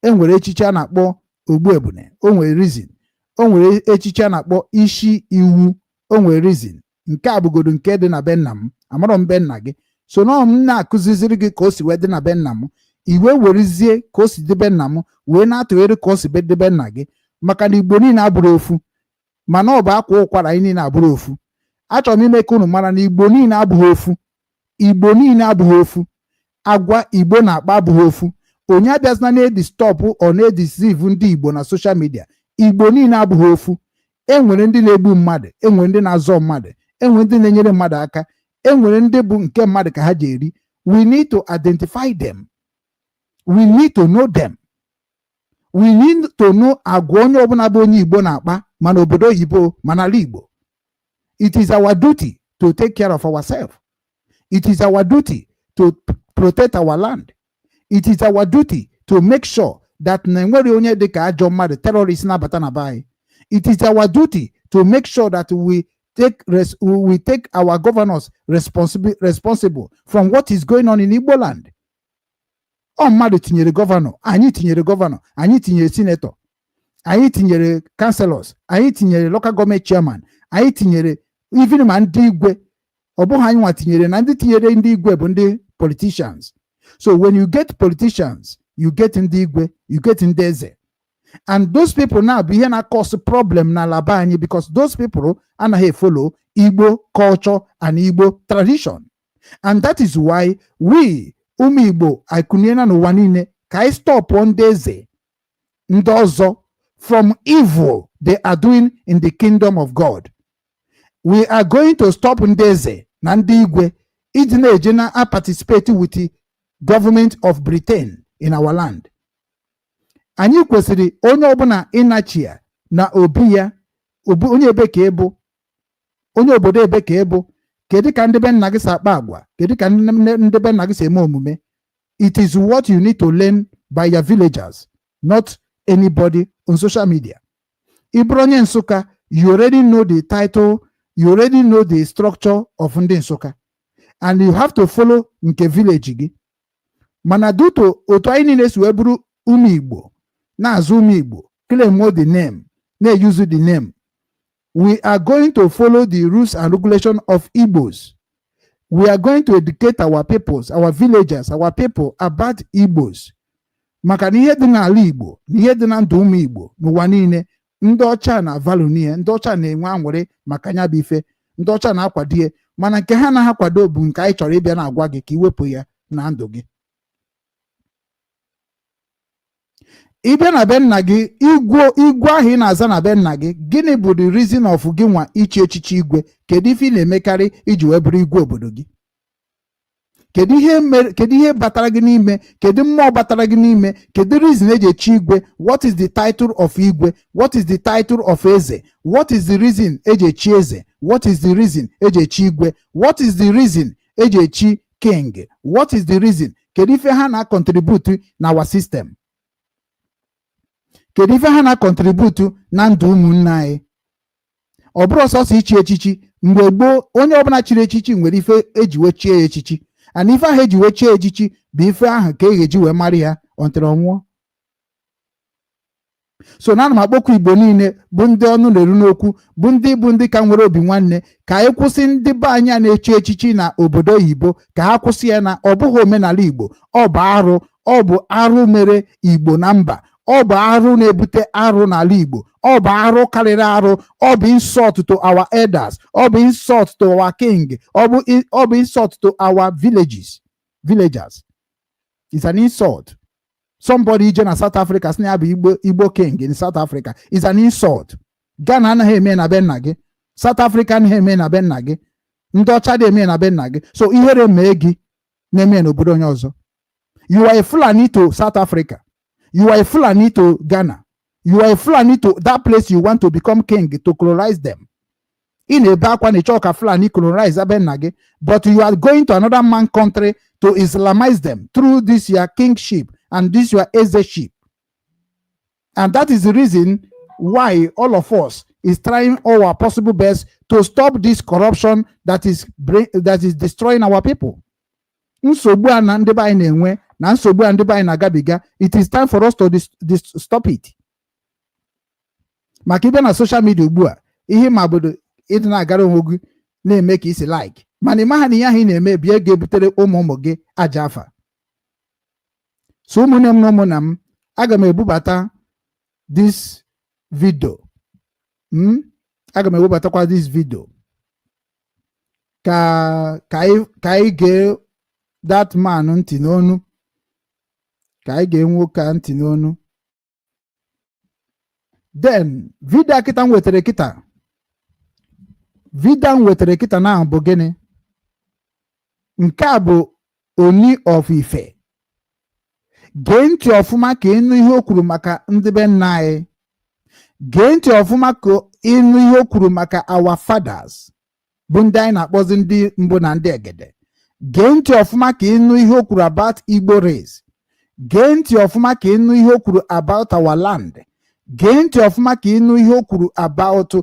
Enwere echichi a na-akpọ ogbuebune, o nwere reason. O nwere echichi a na-akpọ isi iwu, o nwere reason. Nke a bụgodo nke dị na be nna m, amarọ m be nna gị. So na m na-akụziziri gị ka o si wee dị na be nna m, iwe werezie ka o si dị be nna m, wee na-atụgharị ka o si dị be nna gị. Maka na Igbo niile abụrụ ofu, mana ọ bụ akwa ụkwara anyị niile abụrụ ofu. Achọrọ m ime ka unu mara na Igbo niile abụghị ofu. Igbo niile abụghị ofu. Agwa Igbo na-akpa abụghị ofu. Onye abịazina na-edi stọpụ ọ na-edisivu ndị Igbo na social media. Igbo niile abụghị ofu. Enwere ndị na-egbu mmadụ, enwere ndị na-azọ mmadụ, enwere ndị na-enyere mmadụ aka, enwere ndị bụ nke mmadụ ka ha ji eri. We need to identify them. We need to know them. We need to know agwa onye ọbụla bụ onye Igbo na-akpa, mana obodo oyibo, mana ala Igbo. It is our duty to take care of ourselves. It is our duty to protect our land. It is our duty to make sure that na enwere onye dịka ajọ mmadụ terrorist na-abata na be anyị. It is our duty to make sure that we take our governors responsible from what is going on in Igbo land. Mmadụ tinyere gọvanọ, anyị tinyere gọvanọ, anyị tinyere senator, anyị tinyere councillors, anyị tinyere local government chairman, anyị tinyere even ma ndị igwe. Ọ bụghị anyị nwa tinyere, na ndị tinyere ndị igwe bụ ndị politicians. So when you get politicians, you get ndị igwe, you get ndị eze. And those people now be here na cause problem na ala anyị, because those people anaghị follow Igbo culture and Igbo tradition. And that is why we ụmụ Igbo aikuniena n'ụwa niile ka anyị stop ndị eze ndị ọzọ from evil they are doing in the kingdom of God. We are going to stop ndị eze na ndị igwe iji na-eje na participate with the government of Britain in our land. Anyị kwesịrị onye ọbụla ịnachi ya na obi ya, onye ebe ka ịbụ, onye obodo ebe ka ịbụ, kedu ka ndị be nna gị si akpa agwa, kedu ka ndị be nna gị si eme omume. It is what you need to learn by your villagers, not anybody on social media. Ịbụrụ onye Nsụka, you already know the title, you already know the structure of ndị Nsụka, and you have to follow nke village gị. Mana duto otu anyị niile si wee bụrụ ụmụ Igbo, na-azụ ụmụ Igbo, claim the name, na-use the name, we are going to follow the rules and regulations of Igbos. We are going to educate our peoples, our villagers, our people about Igbos. Maka na ihe dị n'ala Igbo, na ihe dị na ndụ ụmụ Igbo n'ụwa niile, ndị ọcha na value n'ihe, ndị ọcha na-enwe anwụrị maka nya bụ ife, ndị ọcha na-akwado ihe, mana nke ha na-akwado bụ nke anyị chọrọ ịbịa na-agwa gị ka iwepụ ya na ndụ gị. Ịbịa na be nna gị, igwe ahụ ị na-aza na be nna gị, gịnị bụ the reason of gị nwa ichi echichi igwe? Kedu ife ị na-emekarị iji wee bụrụ igwe obodo gị? Kedu ihe batara gị n'ime? Kedu mmụọ batara gị n'ime? Kedu reason eji echi igwe? What is the title of igwe? What is the title of eze? What is the reason eji echi eze? What is the reason eji echi igwe? What is the reason eji echi king? What is the reason? Kedu ife ha na-contribute na our system? Kedu ife ha na-contribute na ndụ ụmụnna anyị? Ọ bụrụ sọsọ ichi echichi. Mgbe gboo, onye ọbụla chiri echichi nwere ife eji wee chie echichi, and ife ahụ eji wee chie echichi bụ ife ahụ ka e ga-eji wee mara ya ọntịrị ọnwụọ. So na ana m akpọkụ Igbo niile bụ ndị ọnụ na-eru n'okwu, bụ ndị ka nwere obi nwanne, ka anyị kwụsị ndị be anyị a na-echi echichi na obodo oyibo, ka ha kwụsị ya na ọ bụghị omenala Igbo, ọ bụ arụ, ọ bụ arụ mere Igbo na mba, ọ bụ arụ na-ebute arụ n'ala Igbo, ọ bụ arụ karịrị arụ, ọ bụ insult to our elders, ọ bụ insult to our king, ọ bụ insult to our villagers. It's an insult. Somebody in South Africa sị na ya bụ Igbo king in South Africa is an insult. Ghana anaghị eme na be nna gị, South Africa anaghị eme na be nna gị, ndị ọcha dị eme na be nna gị. So ihere mee gị na-eme n'obodo onye ọzọ. You are a Fulani to South Africa. You are a Fulani to Ghana. You are a Fulani to that place you want to become king to colonize them. In a back when a Fulani colonize Abenage, but you are going to another man country to Islamize them through this your kingship and this your ezeship. And that is the reason why all of us is trying all our possible best to stop this corruption that is destroying our people. Nsogbu a na ndị be anyị na-enwe na nsogbu a ndị be anyị na-agabiga, it is time for us to stop it. Maka ibe na social media ugbu a, ihe ma obodo ịdị na-agara onwe gị na-eme ka isi like, mana ị maha na ihe ahụ ị na-eme bịa ga-ebutere ụmụ gị aja afa. So ụmụnne m na ụmụnna m, aga m ebubata this video. Aga m ebubatakwa this video ka anyị gee that man ntị n'onu, ka anyị gee nwoke ntị n'onu. Then video kita m wetere kita, video m wetere kita na bụ gịnị? Nke a bụ Oni of Ife. Gee ntị ọfụma ka ịnụ ihe o kwuru maka ndị be nna anyị. Gee ntị ọfụma ka ịnụ ihe o kwuru maka our fathers, bụ ndị anyị na-akpọzi ndị mbụ na ndị egede. Gee ntị ọfụma ka ịnụ ihe o kwuru about Igbo race. Gee ntị ọfụma ka ịnụ ihe o kwuru about our land. Gee ntị ọfụma ka ịnụ ihe o kwuru about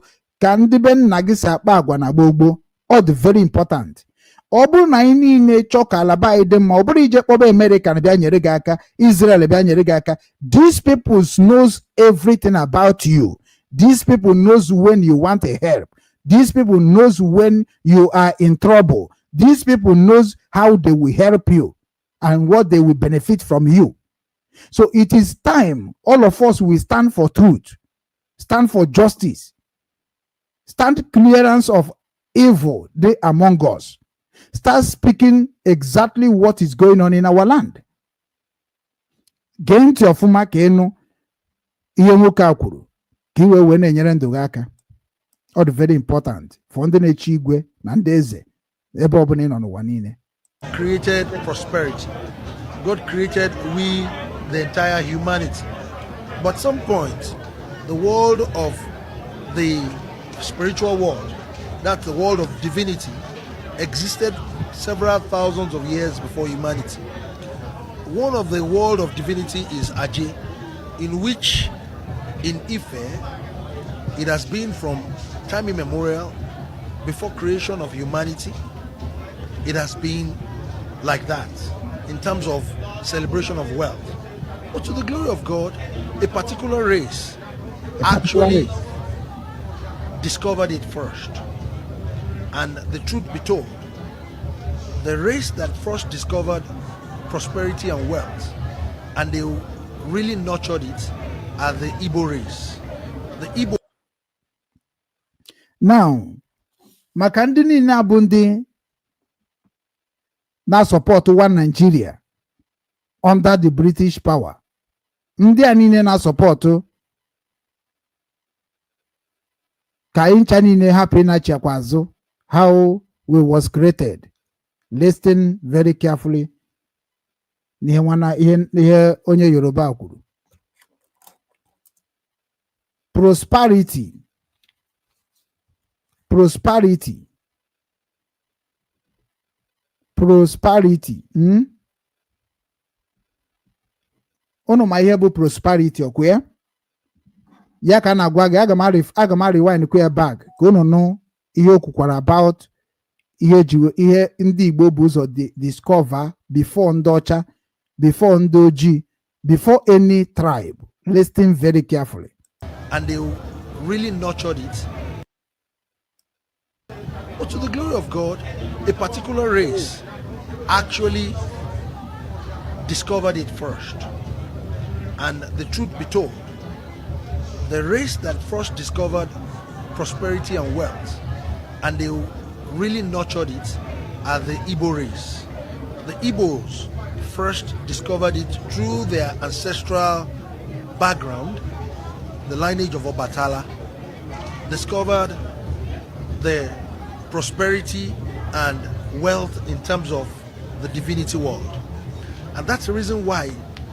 ka ndị be nna gị si akpa agwa na gbogbo ọ dị very important. Ọ bụrụ na anyị niile chọọ ka ala anyị dị mma, ọ bụrụ ije kpọba America bịa nyere gị aka, Israel bịa nyere gị aka. These people knows everything about you. These people knows when you want a help. These people knows when you are in trouble. These people knows how they will help you and what they will benefit from you. So it is time all of us will stand for truth, stand for justice, stand clearance of evil they among us. Start speaking exactly what is going on in our land. Gee ntị ọfụma ka ịnụ ihe nwoke a kwuru ka iwe wee na-enyere ndụ gị aka. Ọ dị very important for ndị na-echi igwe na ndị eze ebe ọ bụla ị nọ n'ụwa niile. Created prosperity. God created we, the entire humanity. But at some point, the world of the spiritual world, that's the world of divinity, existed several thousands of years before humanity. One of the world of divinity is Aje, in which in Ife, it has been from time immemorial, before creation of humanity, it has been like that in terms of celebration of wealth. But to the glory of God, a particular race actually discovered it first. And the truth be told, the race that first discovered prosperity and wealth, and they really nurtured it, are the Igbo race. The Igbo. Now, maka ndị niile abụ ndị na support one Nigeria under the British power, ndị a niile na support ka anyị ncha niile hapụ ịnachịkwa azụ how we was created. Listen very carefully ihe onye Yoruba kwuru. Prosperity unu ma ihe bụ prosperity ọkwa ya? Ya ka na-agwa gị, aga m rewind kwe back ka unu nụ ihe o kwukwara about ihe ndị Igbo bụ ụzọ discover before ndị ọcha, before ndị ojii, before any tribe. Listen very carefully. And they really nurtured it. But to the glory of God, a particular race actually discovered it first. And the truth be told, the race that first discovered prosperity and wealth, and they really nurtured it, are the Igbo race. The Igbos first discovered it through their ancestral background, the lineage of Obatala, discovered the prosperity and wealth in terms of the divinity world. And that's the reason why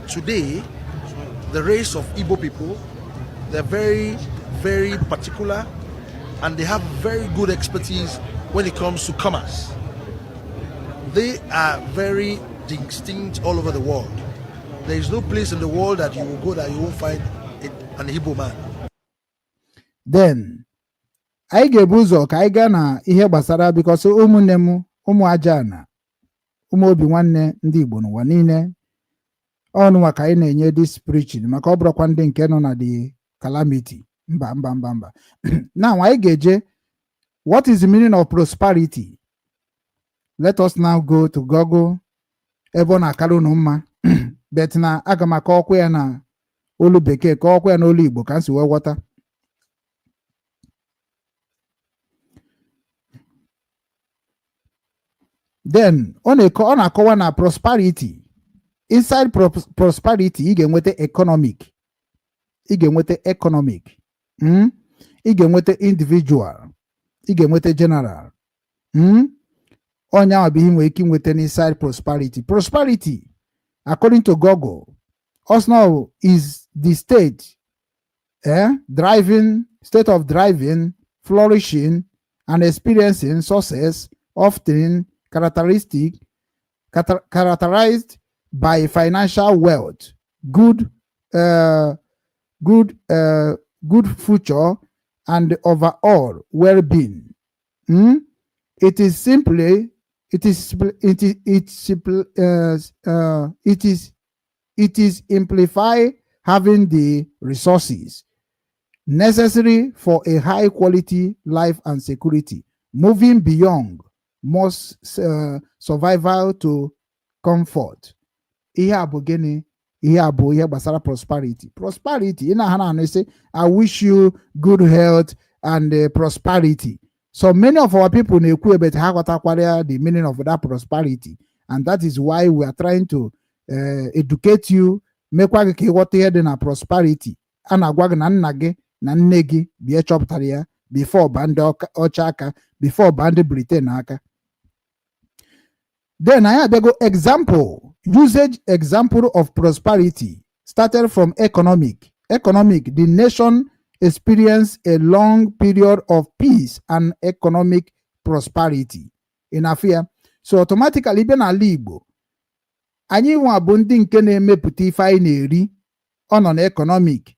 today the race of Igbo people, they're very, very particular, and they have very good expertise when it comes to commerce. They are very distinct all over the world. There is no place in the world that you will go that you won't find an Igbo man. Then anyị ga-ebu ụzọ ka anyị gaa na ihe gbasara, because ụmụnne m, ụmụ aja na ụmụ Obinwanne ndị Igbo n'ụwa niile, ọnụnwa ka anyị na-enye this preaching maka ọ bụrụkwa ndị nke nọ na the calamity. Mba. Now anyị ga-eje, what is the meaning of prosperity? Let us now go to Google ebe ọ na-akara unu mma bet na aga m aka ọkwa ya na olu bekee ka ọkwa ya na olu Igbo ka m si wee ghọta. Then ọ na-akọwa na prosperity, inside prosperity ị ga-enweta economic, ị ga-enweta individual, ị ga-enweta general. Onye ahụ bụ ihe nwere ike inweta inside prosperity. Prosperity, according to Google, also is the state of driving, flourishing, and experiencing success, often characterized by financial wealth, good future, and overall well-being. It is amplify having the resources necessary for a high quality life and security, moving beyond most survival to comfort. Ihe abụ gịnị? Ihe abụ ihe gbasara prosperity. Prosperity, ina hana na say, I wish you good health and prosperity. So many of our people na-ekwu about how the meaning of that prosperity, and that is why we are trying to educate you, mekwa gị ka ịghọta ihe dị na prosperity. A na-agwa gị na nna gị na nne gị bịa chọpụtara ya before band ọcha aka, before band Britain aka. Then I have go usage example of prosperity started from economic. The nation experienced a long period of peace and economic prosperity in Afia. So automatically been a Igbo. Anyị nwa bụ ndị nke na-emepụta ife anyị na-eri, ọ nọ na economic.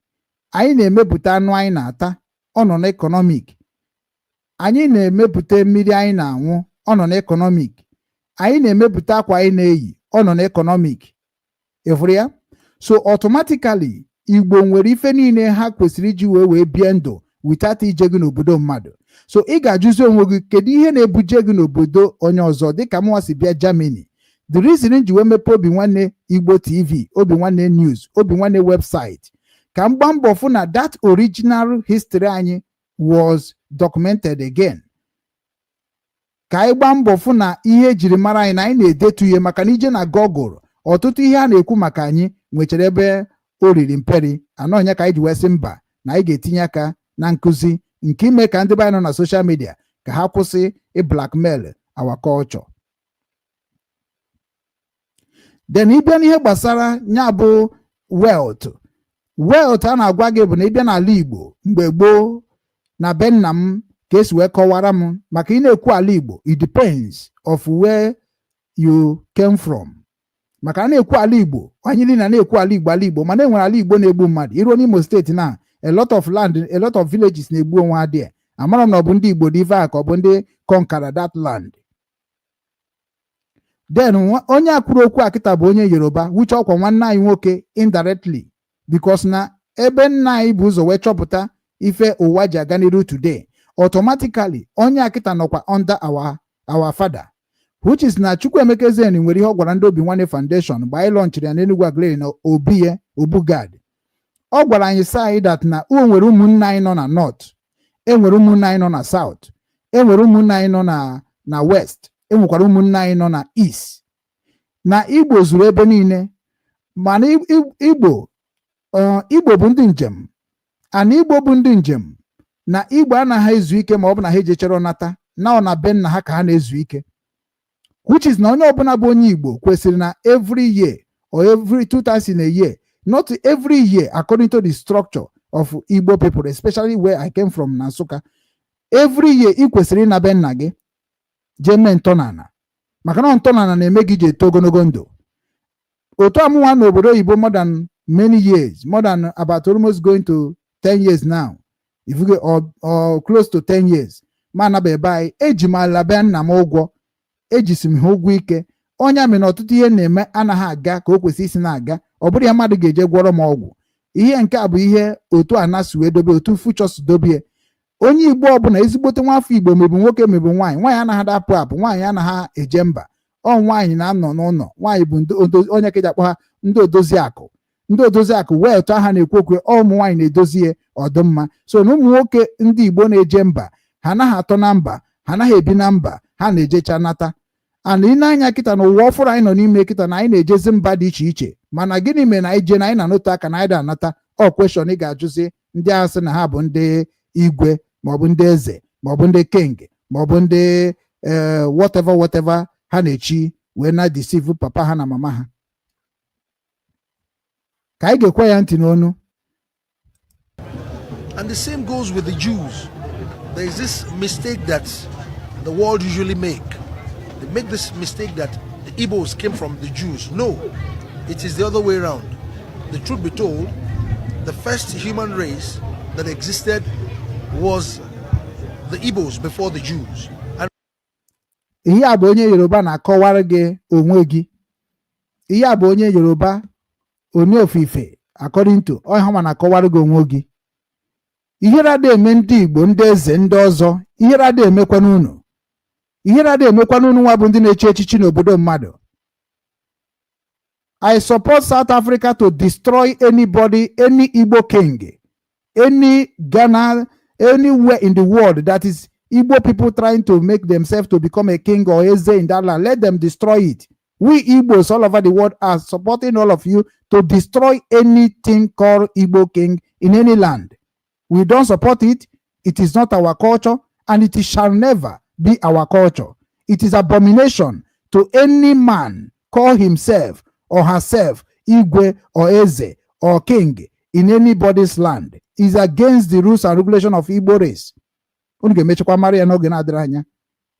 Anyị na-emepụta anụ anyị na-ata, ọ nọ na economic. Anyị na-emepụta mmiri anyị na-aṅụ, ọ nọ na economic. Anyị na-emepụta akwa anyị na-eyi, ọ nọ na economic. Ịfụrụ ya? So automatically Igbo nwere ife niile ha kwesịrị iji wee bie ndụ without ije gị n'obodo mmadụ. So ị ga-ajụzi onwe gị kedu ihe na-ebuje gị n'obodo onye ọzọ, dịka mụnwa si bịa Germany. The reason ji wee mepe Obinwanne Igbo TV, Obinwanne News, Obinwanne website, ka m gbaa mbọ fụ na that original history anyị was documented again. Ka anyị gbaa mbọ fụ na ihe ejiri mara anyị na anyị na-edetu ihe, maka na ije na Google ọtụtụ ihe a na-ekwu maka anyị nwechara ebe o riri mperi. Anọnya ka anyị ji wee sị mba na anyị ga-etinye aka na nkụzi nke ime ka ndị be anyị nọ na social media ka ha kwụsị blackmail our culture. Then ịbịa n'ihe gbasara nya bụ wealth a na-agwa gị bụ na ịbịa n'ala Igbo mgbe gboo na be nna m ka esi wee kọwara m, maka ị na-ekwu ala Igbo, it depends of where you came from. Maka na-ekwu ala Igbo, anyị niile na-ekwu ala Igbo, mana enwere ala Igbo na-egbu mmadụ. Iruo n'Imo steeti na a lot of land, a lot of villages na-egbu onwe ha there. Amara m na ọ bụ ndị Igbo dị ife a ka ọ bụ ndị conquer that land. Then onye akwuru okwu akịta bụ onye Yoruba, which ọkwa nwanne anyị nwoke indirectly, because na ebe nna anyị bụ ụzọ wee chọpụta ife ụwa ji aga n'iru today. Automatically onye akịta nọkwa under our father, which is na Chukwuemeka Eze-Ani nwere ihe ọ gwara ndị Obinwanne Foundation mgbe anyị lọnchiri ya n'Enugu Agleri na Obugad. Ọ gwara anyị say that na o nwere ụmụnne anyị nọ na North, enwere ụmụnne anyị nọ na South, enwere ụmụnne anyị nọ na West, enwekwara ụmụnne anyị nọ na East. Na Igbo zuru ebe niile, mana Igbo bụ ndị njem, ana Igbo bụ ndị njem na Igbo anaghị ezu ike ma ọ bụ na ha ejechere nata na ọ na be nna ha ka ha na-ezu ike, which is na onye ọbụla bụ onye Igbo kwesịrị na every year or every 2 times in a year, not every year according to the structure of Igbo people, especially where I came from na Nsụka, every year ị kwesịrị na be nna gị jee mee ntọnala, maka na ntọnala na-eme gị ji eto ogologo ndụ. Otu amụnwa n'obodo oyibo more than many years, more than about almost going to 10 years now, if you get or close to 10 years, mana be bai eji m ala be nna m ụgwọ, ejisi m ha ụgwọ ike. Onye amị na ọtụtụ ihe na-eme anaghị aga ka o kwesị isi na-aga, ọ bụrụ ya mmadụ ga-eje gwọrọ m ọgwụ. Ihe nke a bụ ihe otu anasị wee dobe, otu fuchọs dobie. Onye Igbo ọbụla ezigbote nwafọ Igbo mebu nwoke mebu nwaanyị anaghị apụ, nwaanyị anaghị eje mba, ọ nwaanyị na-anọ n'ụlọ. Nwaanyị bụ onye keji akpọ ha ndị odozi akụ. Ndị odozi akụ wee etu aha na-ekwu okwu, ụmụ nwaanyị na-edozi ya ọdụmma. So na ụmụ nwoke ndị Igbo na-eje mba, ha anaghị atọ na mba, ha anaghị ebi na mba, ha na-ejecha nata. And ị na-anya kịta na ụwa ọfụrụ anyị nọ n'ime kịta na anyị na-ejezi mba dị iche iche, mana gịnị mere na anyị jee na anyị na-anọte aka na anyị da-anata? Ọ kweshọn ị ga-ajụzi ndị agha sị na ha bụ ndị igwe maọbụ ndị eze maọbụ ndị king maọbụ ndị whatever ha na-echi wee na deceive papa ha na mama ha. Ka anyị ga-ekwe ya ntị n'onu. And the same goes with the Jews. There is this mistake that the world usually make. They make this mistake that the Igbos came from the Jews. No, it is the other way around. The truth be told, the first human race that existed was the Igbos before the Jews. And ihe a bụ onye Yoruba na-akọwara gị onwe gị. Ihe a bụ onye Yoruba onye ofufe according to ọha ma na-akọwara gị onwe gị. Ihere ada eme ndị Igbo, ndị eze, ndị ọzọ, ihere ada emekwana unu. Ihere ada emekwana unu nwa bụ ndị na-echi echichi n'obodo mmadụ. I support South Africa to destroy anybody, any Igbo king, any Ghana, anywhere in the world that is Igbo people trying to make themselves to become a king or Eze in that land. Let them destroy it. We Igbos all over the world are supporting all of you to destroy anything called Igbo king in any land. We don't support it. It is not our culture, and it shall never be our culture. It is abomination to any man call himself or herself Igwe or Eze or king in anybody's land. It is against the rules and regulation of Igbo race.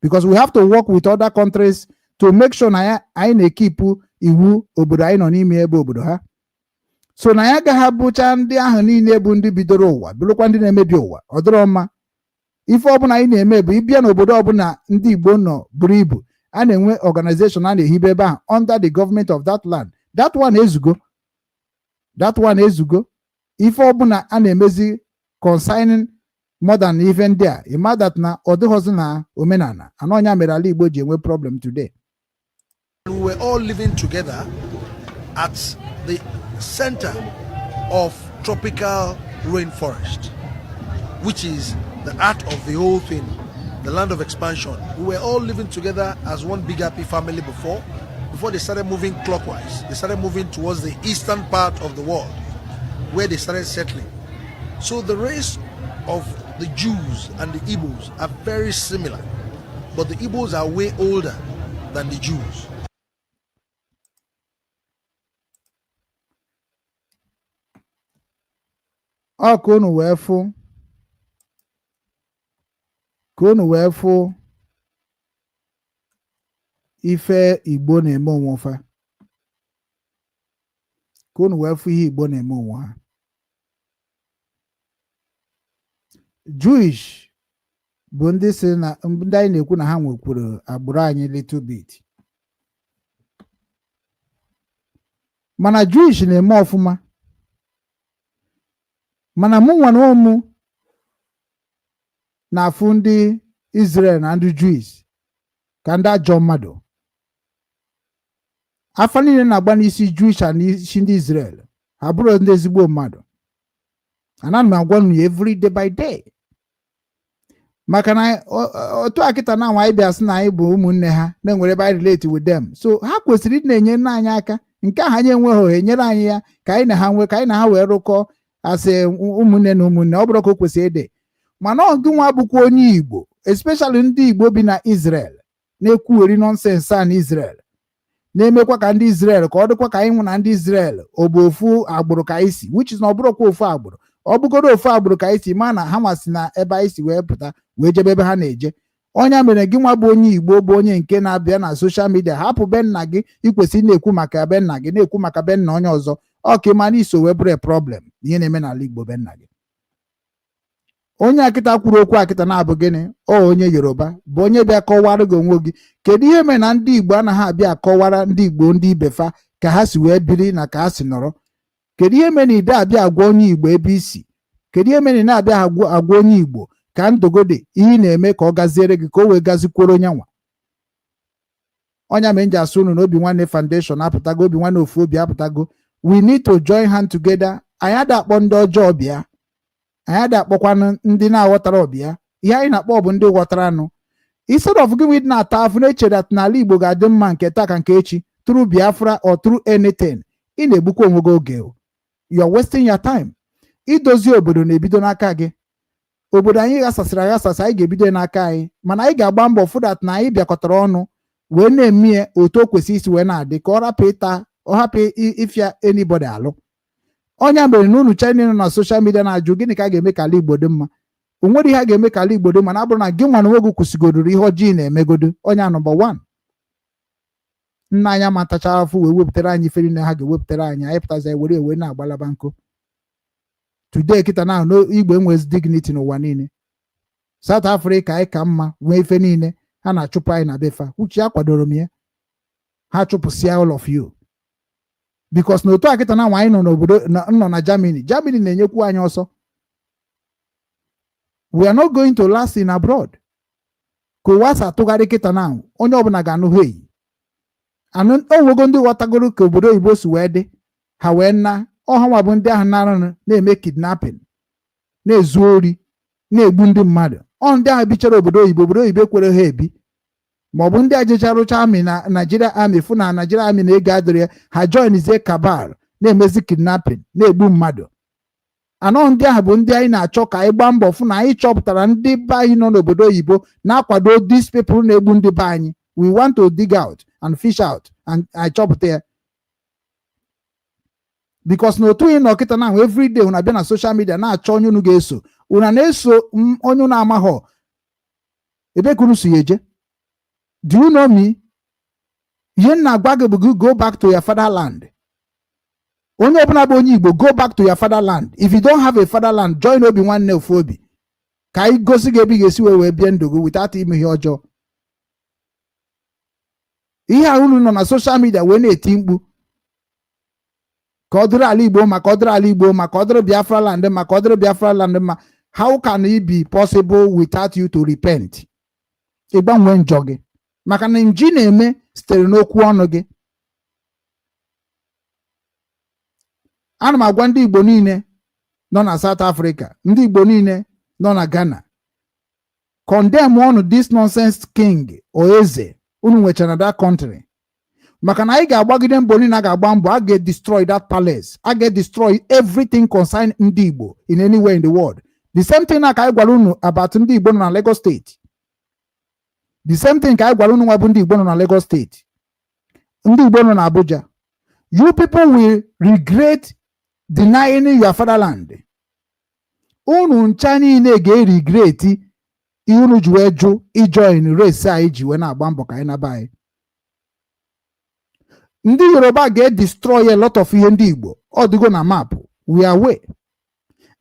Because we have to work with other countries to make sure na anyị na-ekipu iwu obodo anyị nọ n'ime ebe obodo ha. So na ya ga bụcha ndị ahụ niile bụ ndị bidoro ụwa bụrụkwa ndị na-emebi ụwa. Ọ dịrọ mma. Ife ọbụla anyị na-eme bụ ịbịa n'obodo ọbụla ndị Igbo nọ buru ibu, a na-enwe organization a na-ehibe ebe ahụ under the government of that land. That one ezugo. That one ezugo. Ife ọbụla a na-emezi concerning more than even there. Ima that na ọdịghọzi na omenala. Anonya mere ala Igbo ji enwe problem today. We were all living together at the center of tropical rainforest, which is the heart of the whole thing, the land of expansion. We were all living together as one big happy family before they started moving clockwise. They started moving towards the eastern part of the world where they started settling. So the race of the Jews and the Igbos are very similar, but the Igbos are way older than the Jews. Ka unu wee fụ ife Igbo na-eme onwe fa. Ka unu wee fụ ihe Igbo na-eme onwe ha. Jewish bụ ndị si na ndị anyị na-ekwu na ha nwekwuru agbụrụ anyị little bit. Mana Jewish na-eme ọfụma. Mana mụ nwa na ụmụ na-afụ ndị Israel na ndị Jews ka ndị ajọ mmadụ. Afa niile na-agba n'isi Jewish na isi ndị Israel ha bụrụ ndị ezigbo mmadụ. Ana m agwa unu every day by day. Maka na otu akịta na anyị bịa sị na anyị bụ ụmụnne ha na-enwere ebe anyị relate with them. So ha kwesịrị ịdị na-enye nna anyị aka. Nke ahụ anyị enweghị ohe nyere anyị ya ka anyị na ha nwee ka anyị na ha wee rụkọ asị ụmụnne na ụmụnne. Ọ bụrụ ka o kwesịrị ịdị. Mana ọ gị nwa bụkwa onye Igbo, especially ndị Igbo bi na Israel na-ekwugheri nonsense a na Israel, na-emekwa ka ndị Israel ka ọ dịkwa ka anyị nwụ na ndị Israel ọ bụ ofu agbụrụ ka anyị si, which is na ọ bụrụkwa ofu agbụrụ. Ọ bụgoro ofu agbụrụ ka anyị si ma na ha masị na ebe anyị si wee pụta wee jebe ebe ha na-eje. Onye mere gị nwa bụ onye Igbo bụ onye nke na-abịa na social media hapụ be nna gị ikwesị na-ekwu maka be nna gị na-ekwu maka be nna onye ọzọ. Ọ ka ịma na iso wee bụrụ problem ihe na-eme n'ala Igbo be nna gị. Onye akịta kwuru okwu akịta na-abụ gịnị? Onye Yoruba bụ onye bịa kọwara gị onwe gị. Kedu ihe mere na ndị Igbo anaghị abịa akọwara ndị Igbo ndị ibefa ka ha si wee biri na ka ha si nọrọ? Kedu ihe mere na ide abịa agwa onye Igbo ebe isi? Kedu ihe mere na abịa agwa onye Igbo ka ndogode ihe na-eme ka ọ gaziere gị ka o wee gazikworo onye nwa? Onya menji asụ unu na Obinwannem Foundation apụtago, Obinwannem Ofu Obi apụtago. We need to join hand together. Anyị ada akpọ ndị ọjọọ bịa. Anyị ada akpọkwanụ ndị na-aghọtara ọbịa. Ihe anyị na-akpọ bụ ndị ghọtara anụ. Instead of giving it na-ata afụ na-echere at n'ala Igbo ga-adị mma nke taa ka nke echi through Biafra or through anything. Ị na-egbukwa onwe gị oge. You are wasting your time. Idozi obodo na-ebido n'aka gị. Obodo anyị ghasasịrị aghasasị anyị ga-ebido n'aka anyị, mana anyị ga-agba mbọ fụ that na anyị bịakọtara ọnụ wee na-eme otu o kwesị isi wee na-adị ka ọ hapụ ịfịa anybody alụ. Onye mere na unu China nọ na social media na-ajụ gịnị ka a ga-eme ka ala Igbo dị mma. O nwere ihe a ga-eme ka ala Igbo dị mma na abụrụ na gị nwa na onwe gị kwụsịgodoro ihe ọjọọ na-emegodo. Onye number 1. Nna anyị amatacha afọ wee wepụtara anyị iferi na ha ga-ewepụtara anyị, anyị pụtazi ewe na-agbalaba nkụ. Today kita na Igbo enwezi dignity n'ụwa niile. South Africa anyị ka mma nwee ife niile ha na-achụpụ anyị na befa uche ya kwadoro m ya ha chụpụsịa all of you because na otu akịta na anyị nọ n'obodo nọ na Germany na-enyekwu anyị ọsọ. We are not going to last in abroad. Ka ụwa sa atụgharị kịta na onye ọbụla ga-anụ hei onwego ndị ghọtagoro ka obodo oyibo si wee dị ha wee na ọha nwa bụ ndị ahụ narụ na-eme kidnapping na-ezu ori na-egbu ndị mmadụ ndị ahụ bichara obodo oyibo kwere ha ebi ma ọ bụ ndị ajecha rụcha amị na Nigeria Army fụ na Nigeria Army na-ego adịrị ya ha joinizie kabal na-emezi kidnapping na-egbu mmadụ. Anọ ndị ahụ bụ ndị anyị na-achọ ka anyị gbaa mbọ fụ na anyị chọpụtara ndị be anyị nọ n'obodo oyibo na-akwado these people na-egbu ndị be anyị. We want to dig out and fish out and anyị chọpụta ya because na otu ị nọ kịta na every day unu abịa na social media na-achọ onye unu ga-eso unu na-eso onye unu amaghọ ebe ka unu si eje. Do you know me? Ihe na-agwa gị bụ go back to your fatherland. Onye ọbụla bụ onye Igbo, go back to your fatherland. If you don't have a fatherland, join Obinwannem Ofu Obi ka anyị gosi gị ebe ị ga-esi wee bie ndụ gị without ime ihe ọjọọ. Ihe ahụ unu nọ na social media wee na-eti mkpu ka ọ dịrị ala Igbo maka ọ dịrị ala Igbo maka ọ dịrị Biafra land maka ọ dịrị Biafra land ma how can it be possible without you to repent? Ịgbanwe njọ gị maka na nji na-eme sitere n'okwu ọnụ gị. Ana m agwa ndị Igbo niile nọ na South Africa, ndị Igbo niile nọ na Ghana, condemn ọnụ this nonsense king or eze unu nwechara that country maka na anyị ga-agbagide mbọ niile a ga-agba mbọ a ga-destroy that palace, a ga-destroy everything concerned ndị Igbo in anywhere in the world. The same thing na ka anyị gwara unu about ndị Igbo nọ na Lagos State. The same thing ka anyị gwara unu nwa bụ ndị Igbo nọ na Lagos State, ndị Igbo nọ na Abuja. You people will regret denying your fatherland. Unu ncha niile ga-regret unu ji wee jụ ijoin race anyị ji wee na-agba mbọ ka anyị naba anyị. Ndị Yoruba ga-destroy a lot of ihe ndị Igbo ọ dịgo na map, we are aware.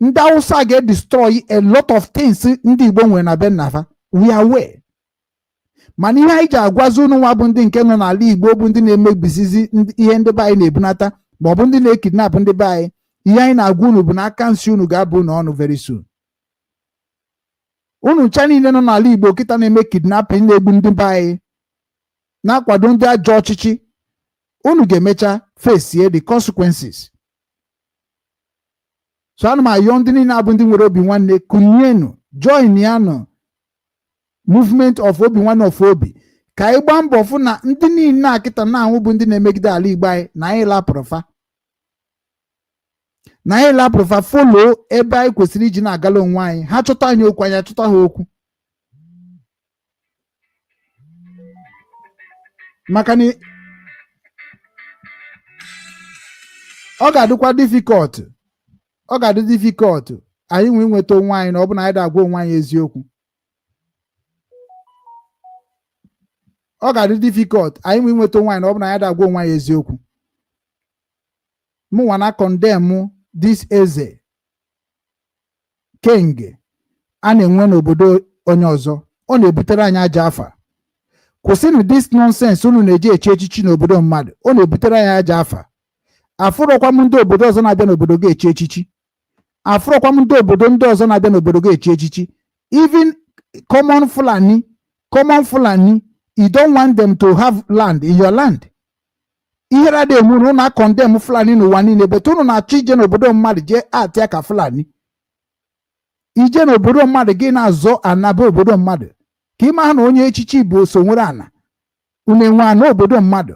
Ndị Hausa ga-destroy a lot of things ndị Igbo nwere na be nnafa, we are aware. Mana ihe anyị ji agwazi unu nwa bụ ndị nke nọ n'ala Igbo bụ ndị na-emebisizi ihe ndị be anyị na-ebunata ma ọ bụ ndị na-ekidnap ndị be anyị, ihe anyị na-agwa unu bụ na aka nsi unu ga-abụ n'ọnụ very soon. Unu ncha niile nọ n'ala Igbo kịta na-eme kidnapping na-egbu ndị be anyị na-akwado ndị ajọ ọchịchị, unu ga-emecha face the consequences. So ana m ayọ ndị niile abụ ndị nwere obi nwanne, kụnyenu join ya nọ movement of Obinwannem Ofu Obi ka anyị gbaa mbọ fụ na ndị niile akịta na-anwụ bụ ndị na-emegide ala Igbo anyị na anyị lapụrụfa follow ebe anyị kwesịrị iji na-agala onwe anyị. Ha chọta anyị okwu anyị achọta ha okwu maka na ọ ga-adịkwa difficult anyị nwee nweta onwe anyị na ọ bụ na anyị da-agwa onwe anyị eziokwu. Ọ ga-adị difficult anyị nwee nweta onwe anyị na ọ bụ na anyị da-agwa onwe anyị eziokwu. Mụ nwa na condemn this eze king a na-enwe n'obodo onye ọzọ, ọ na-ebutere anyị aja afa. Kwụsịnụ this nonsense unu na-eji echi echichi n'obodo mmadụ, ọ na-ebutere anyị aja afa. Afụrọkwa m ndị obodo ọzọ na-abịa n'obodo gị echi echichi, afụrọkwa m ndị obodo ndị ọzọ na-abịa n'obodo gị echi echichi. Even common Fulani, you don't want them to have land in your land. Ihe rada eme unu na condemn Fulani n'ụwa niile, betu unu na-achọ ije n'obodo mmadụ jee atịa ka Fulani. Ije n'obodo mmadụ gị na-azọ anaba obodo mmadụ ka ịma ha na onye echichi bụ so nwere ana unu enwe ana obodo mmadụ.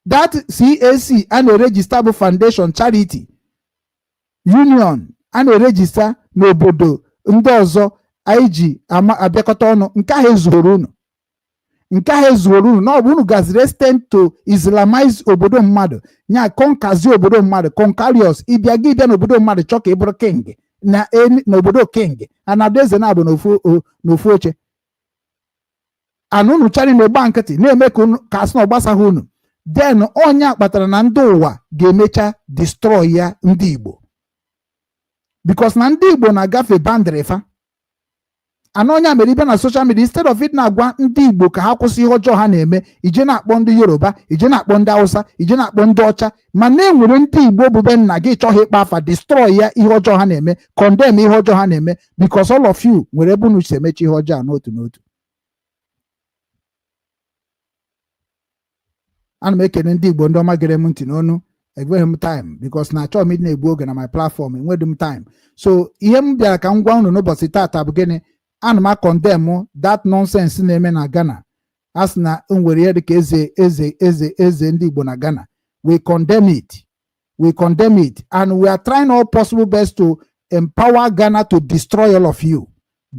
That CAC a na-erejista bụ Foundation Charity Union a na-erejista n'obodo ndị ọzọ anyị ji abịakọta ọnụ, nke ahụ ezuoro unu. Na ọ bụ unu gaziri extend to Islamize obodo mmadụ nya konkazi obodo mmadụ, konkarios ịbịa gị bịa n'obodo mmadụ chọ ka ị bụrụ king na n'obodo king anadaeze na-abụ n'ofu oche. Ana unu chari na-egba nkịtị na-eme ka asị na ọ gbasaghị unu, then onye kpatara na ndị ụwa ga-emecha destroy ya ndị Igbo, because na ndị Igbo na-agafe bandịrị fa. ana onye mere ibe na social media instead of it na-agwa ndị Igbo ka ha kwụsị ihe ọjọọ ha na-eme, ije na-akpọ ndị Yoruba, ije na-akpọ ndị Hausa, ije na-akpọ ndị ọcha, ma na-enwere ndị Igbo bube nna gị chọghị ịkpa afa destroy ya ihe ọjọọ ha na-eme, condemn ihe ọjọọ ha na-eme, because all of you nwere ebe unu si emechi ihe ọjọọ n'otu n'otu. Ana m ekele ndị Igbo ndị ọma gere m ntị n'onu. Enweghị m time because na achọghị m ịdị na-egbu oge na my platform, enweghị m time. So ihe m bịara ka m gwa unu n'ụbọchị taata bụ gịnị? Ana m condemn that nonsense na-eme na Ghana. A sị na nwere ihe dịka eze ndị Igbo na Ghana. We condemn it. We condemn it, and we are trying all possible best to empower Ghana to destroy all of you.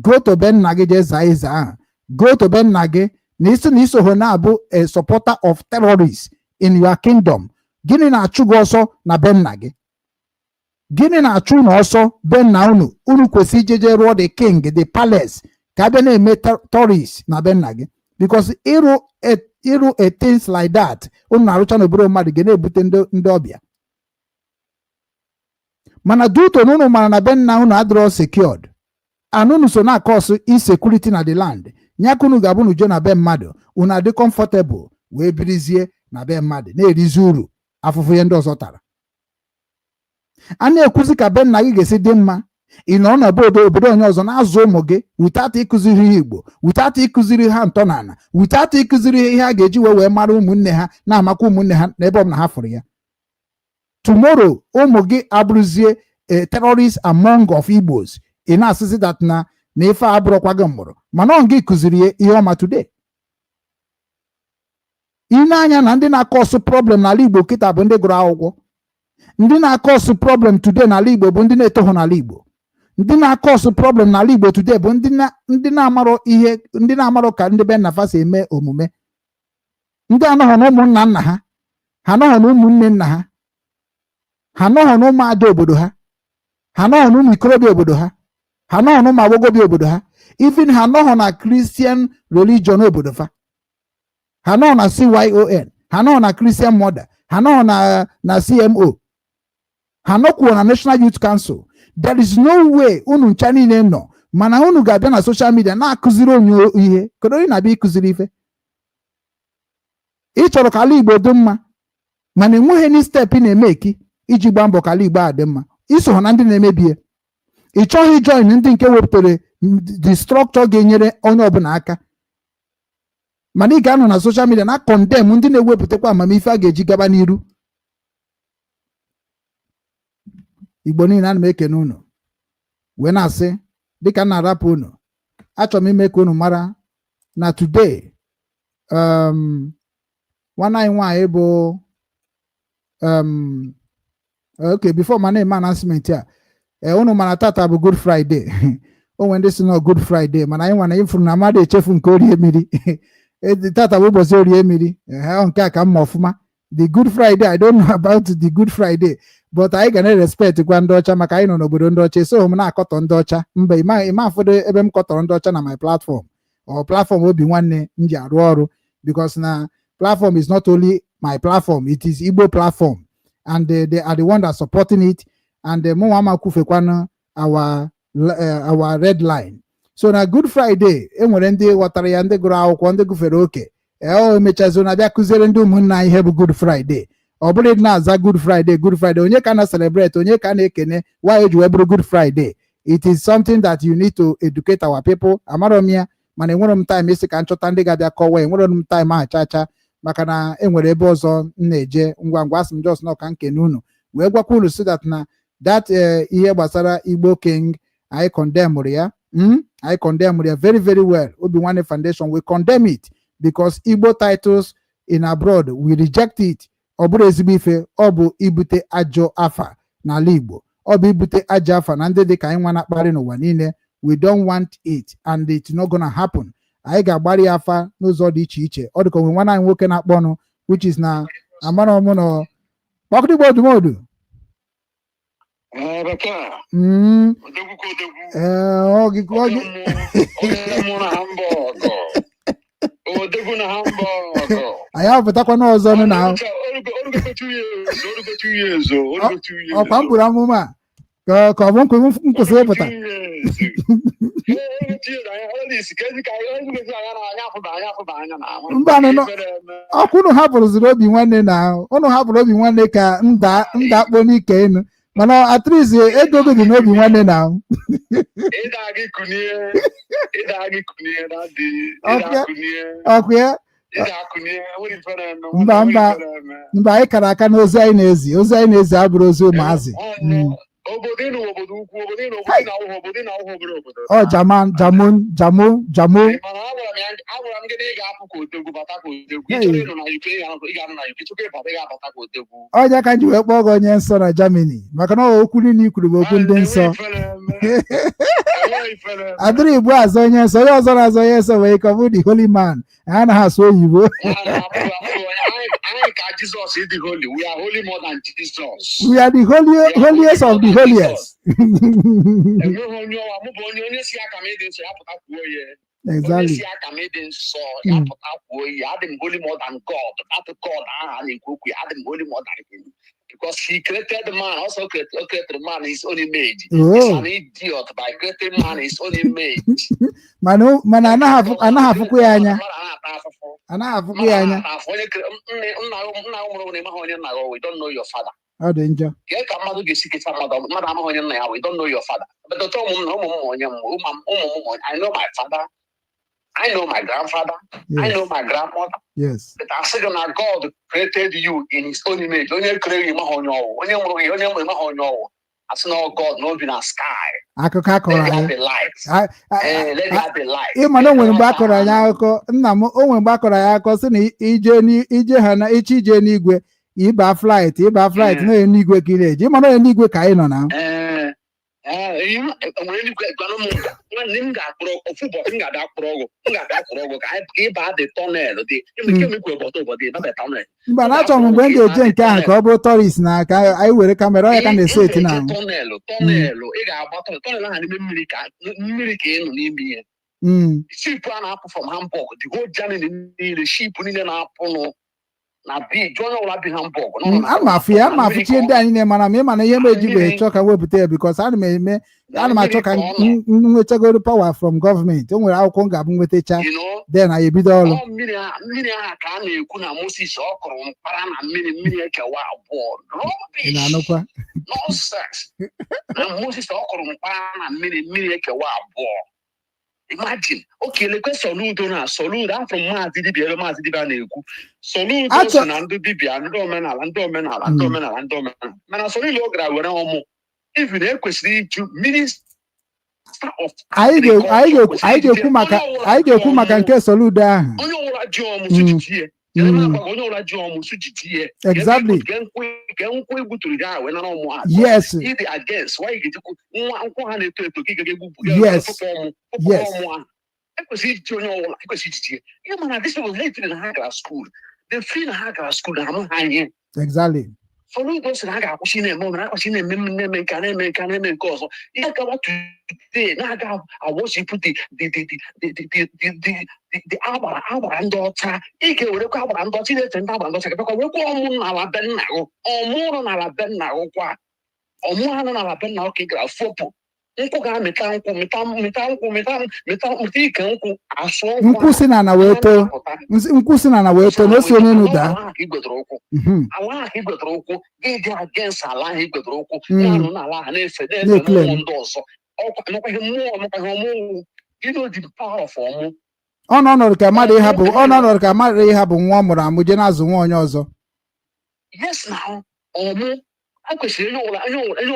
Go to Ben Nage Jeza. Go to Ben Nage. Niso Honabu, a supporter of terrorists in your kingdom. Gini na achụgo ọsọ na Ben Nage. Gini na achụ na ọsọ Ben na unu kwesị jeje ruo the king, the palace, ka be na-eme tourists na Ben Nage. Because iru a things like that, unu na-arụcha n'obodo mmadụ ga na-ebute ndị ọbịa. Mana duto n'unu mara na Ben na unu adịrọ secured. Anunu so na cause insecurity na the land. Nyakunu ga-abụ n'ujo na be mmadụ, unu adị comfortable wee birizie na be mmadụ na-erizi uru afụfụ ihe ndị ọzọ tara. A na-ekwuzi ka Ben na gị ga-esi dị mma, ị nọ n'obodo onye ọzọ na-azụ ụmụ gị without ịkụziri ha Igbo, without ịkụziri ha ntọala, without ịkụziri ihe a ga-eji wee mara ụmụnne ha, na-amakwa ụmụnne ha n'ebe ọ bụla ha fụrụ ya. Tomorrow ụmụ gị abụrụzie a terrorist among of Igbos, ị na-asịsị that na ife abụrụkwa gị mgbọrọ, mana ọ gị kụziri ihe ọma today. Ị na-anya na ndị na-akọsụ problem n'ala Igbo kịta bụ ndị gụrụ akwụkwọ. Ndị na-akọsụ problem today n'ala Igbo bụ ndị na-etoghị n'ala Igbo. Ndị na-akọsụ problem n'ala Igbo today bụ ndị na-amarọ ihe, ndị na-amarọ ka ndị be nnafa si eme omume. Ndị anọghọ na ụmụnna nna ha, ha anọghọ na ụmụnne nna ha, ha anọghọ na ụmụada obodo ha, ha anọghọ na ụmụ ikorobịa obodo ha, ha anọghọ na ụmụ agbọghọbịa obodo ha, even ha anọghọ na Christian religion obodo fa. Ha anọghọ na CYON, ha anọghọ na Christian Mother, ha anọghọ na CMO, ha anọkwuo na National Youth Council. There is no way unu ncha niile nọ, mana unu ga-abịa na social media na-akụziri onye ihe. Kedu onye na-abịa ịkụziri ife? Ị chọrọ ka ala Igbo dị mma, mana enweghị any step ị na-emeki iji gba mbọ ka ala Igbo a dị mma. Iso ha na ndị na-emebi ya. Ị chọghị join ndị nke wepụtara the structure ga-enyere onye ọbụla aka, mana ị ga-anọ na social media na condemn ndị na-ewepụtakwa amamife a ga-eji gaba n'iru. Igbo niile ana m ekene unu wee na-asị dịka na-arapụ unu, achọrọ m ime ka unu mara na today nwanne anyị nwaanyị bụ okay, before ma na-eme announcement a, unu mara tata bụ Good Friday. Onwe ndị si na Good Friday, mana anyị nwana ifuru na mmadụ echefu nke orie mmiri. Tata bụ ụbọchị orie mmiri, nke a ka mma ọfụma. The Good Friday, I don't know about the Good Friday, but anyị ga na-respect kwa ndị ọcha maka anyị nọ n'obodo ndị ọcha. So m na-akọtọ ndị ọcha, mba ịma afọdụ ebe m kọtọrọ ndị ọcha na my platform or platform Obinwanne m ji arụ ọrụ, because na platform is not only my platform, it is Igbo platform, and they are the one that supporting it, and mụnwa ama kwufekwana our red line. So na Good Friday enwere ndị ghọtara ya, ndị gụrụ akwụkwọ, ndị gụfere oke emechazi na bịa kụziere ndị ụmụnna ihe bụ Good Friday. Ọ bụrụ na-aza Good Friday, Good Friday, onye ka na celebrate, onye ka na-ekene, why eji wee bụrụ Good Friday? It is something that you need to educate our people. Amarọ m ya, mana enwere m time isi ka nchọta ndị ga-abịa kọwa, enwere m time aha chacha, maka na enwere ebe ọzọ m na-eje ngwa ngwa. Asị m just na ka nkene unu wee gwakwa unu so that na that ihe gbasara Igbo King I condemn ya. I condemn ya very very well. Obinwannem Foundation, we condemn it because Igbo titles in abroad, we reject it. Ọ bụrụ ezigbo ife, ọ bụ ibute ajọ afa n'ala Igbo, ọ bụ ibute ajọ afa na ndị dị ka anyị nwa na-akparị n'ụwa niile. We don't want it and it's not gonna happen. Anyị ga-agbari afa n'ụzọ dị iche iche. Ọ dịka onwe nwanne anyị nwoke na-akpọ ọnụ, which is na amara ọmụ nọ kpọkụdịgbo odumodu. Anyị apụtakwa n'ọzọ na ọkwa m buru amụma ka ọ bụ nkwụsị ịpụta mba ọkụ unu hapụrụziri Obinwanne na unu hapụrụ Obinwanne ka nda akpọ n'ike enu mana atrizi ego gị dị n'Obinwanne na ọkụ ya mba anyị kara aka n'ozi anyị na-ezi abụrụ ozi ụmụazị ọ jamo ọnya ka m ji wee kpọọ gị onye nsọ na Germany maka na okwu niile ikwuru bụ okwu ndị nsọ adịrị Igbo azụ onye nsọ onye ọzọ na-azọ onye nsọ wee ka ọ bụ the holy man ha anaghị asụ oyibo we are the holiest of the holiest. Exactly. Holy more than God. That God, holy more than him. Because he created the man, also created the man his own image. He's an idiot by creating man his own image. Man, anaghị anya. We don't know your father. Ọ dị njọ. We don't know your father. But the I know my father. I know my grandfather. Yes. I know my grandmother. Yes. But I said, God created you in his own image. Only created I said, no, God, not in a sky. Let there be light. Let there be light. Ịma na o nwere mgbe akọrọ anyị akụkọ nna m o nwere mgbe akọrọ anyị akụkọ sị na ije ha na echi ije n'igwe ịba flight na onye n'igwe ka ị na-eji ịma na onye n'igwe ka anyị nọ na mba na-achọ m mgbe m ga-eje nke ahụ ka ọ bụrụ tourist na ka anyị were kamera ọ ya ka na-ese eti na ị ga-agba tọnel ahụ n'ime mmiri ka ị nọ n'ime ihe ship a na-apụ from Hamburg the whole journey niile ship niile na-apụ na bi onye ọbụla bi Hamburg ama afụchie ndị anyị na-emara ma ịma na ihe m ejibeghị chọ ka wepụta ya because ana m achọ ka nwetagoro power from gọọmenti o nwere akwụkwọ m ga-abụ nwetacha then anyị ebido ọrụ mmiri ahụ ka a na-ekwu na Moses ọ kụrụ mkpara na mmiri ekewa abụọ na-anụkwa nonsense na Moses ọ kụrụ mkpara na mmiri ekewa abụọ. Imagine, okay, lekwe Soludo afọ Maazị Dibia na-ekwu Soludo so na ndị dibia ndị omenala mana Soludo gara were ọmụ even ekwesịrị iju minister of anyị ga-ekwu maka nke Soludo ahụ onye ọbụla ji ọmụ sujiti onye ọbụla ji ọmụ sujiti exactly ke nkwụ egbuturu ya wee nara ọmụ ahụ yes ịdị against why ga-ejikwu nkwụ ha na-eto eto ka ị ga-egbu ọmụ ahụ ekwesịrị iji onye ọbụla ekwesịrị ijiji ihe mana this was late na ha gara school the free na ha gara school na amụ ha ihe exactly Soludo sị na ha ga-akwụsị na-eme omenala akwụsị na-eme nke ọzọ ihe gawa today na-aga awọchipụ the agbara ndị ọcha ị ga-ewerekwa agbara ndị ọcha na-eche ndị agbara ndị ọcha gabakwa werekwa ọmụ n'ala be nna gị ọmụrụ n'ala be nna gị kwa ọmụ ha nọ n'ala be nna gị ka ị gara fopụ nkwụ ga-amịta nkwụ mịta ike nkwụ asụ nkwụ si na wee too na osi onye enu daa ala ahụ ka igwetara ụkwụ gị dị against ala ahụ igwetara ụkwụ ya nọ n'ala ahụ na-efe mmụọ ndị ọzọ ọkwaghị ọmụwụ gịnị dị power of ọmụ ọnọdụ ka mmadụ ịhapụ nwa ọ mụrụ amụ je na-azụ nwa onye ọzọ yes na ọmụ ekwesịrị onye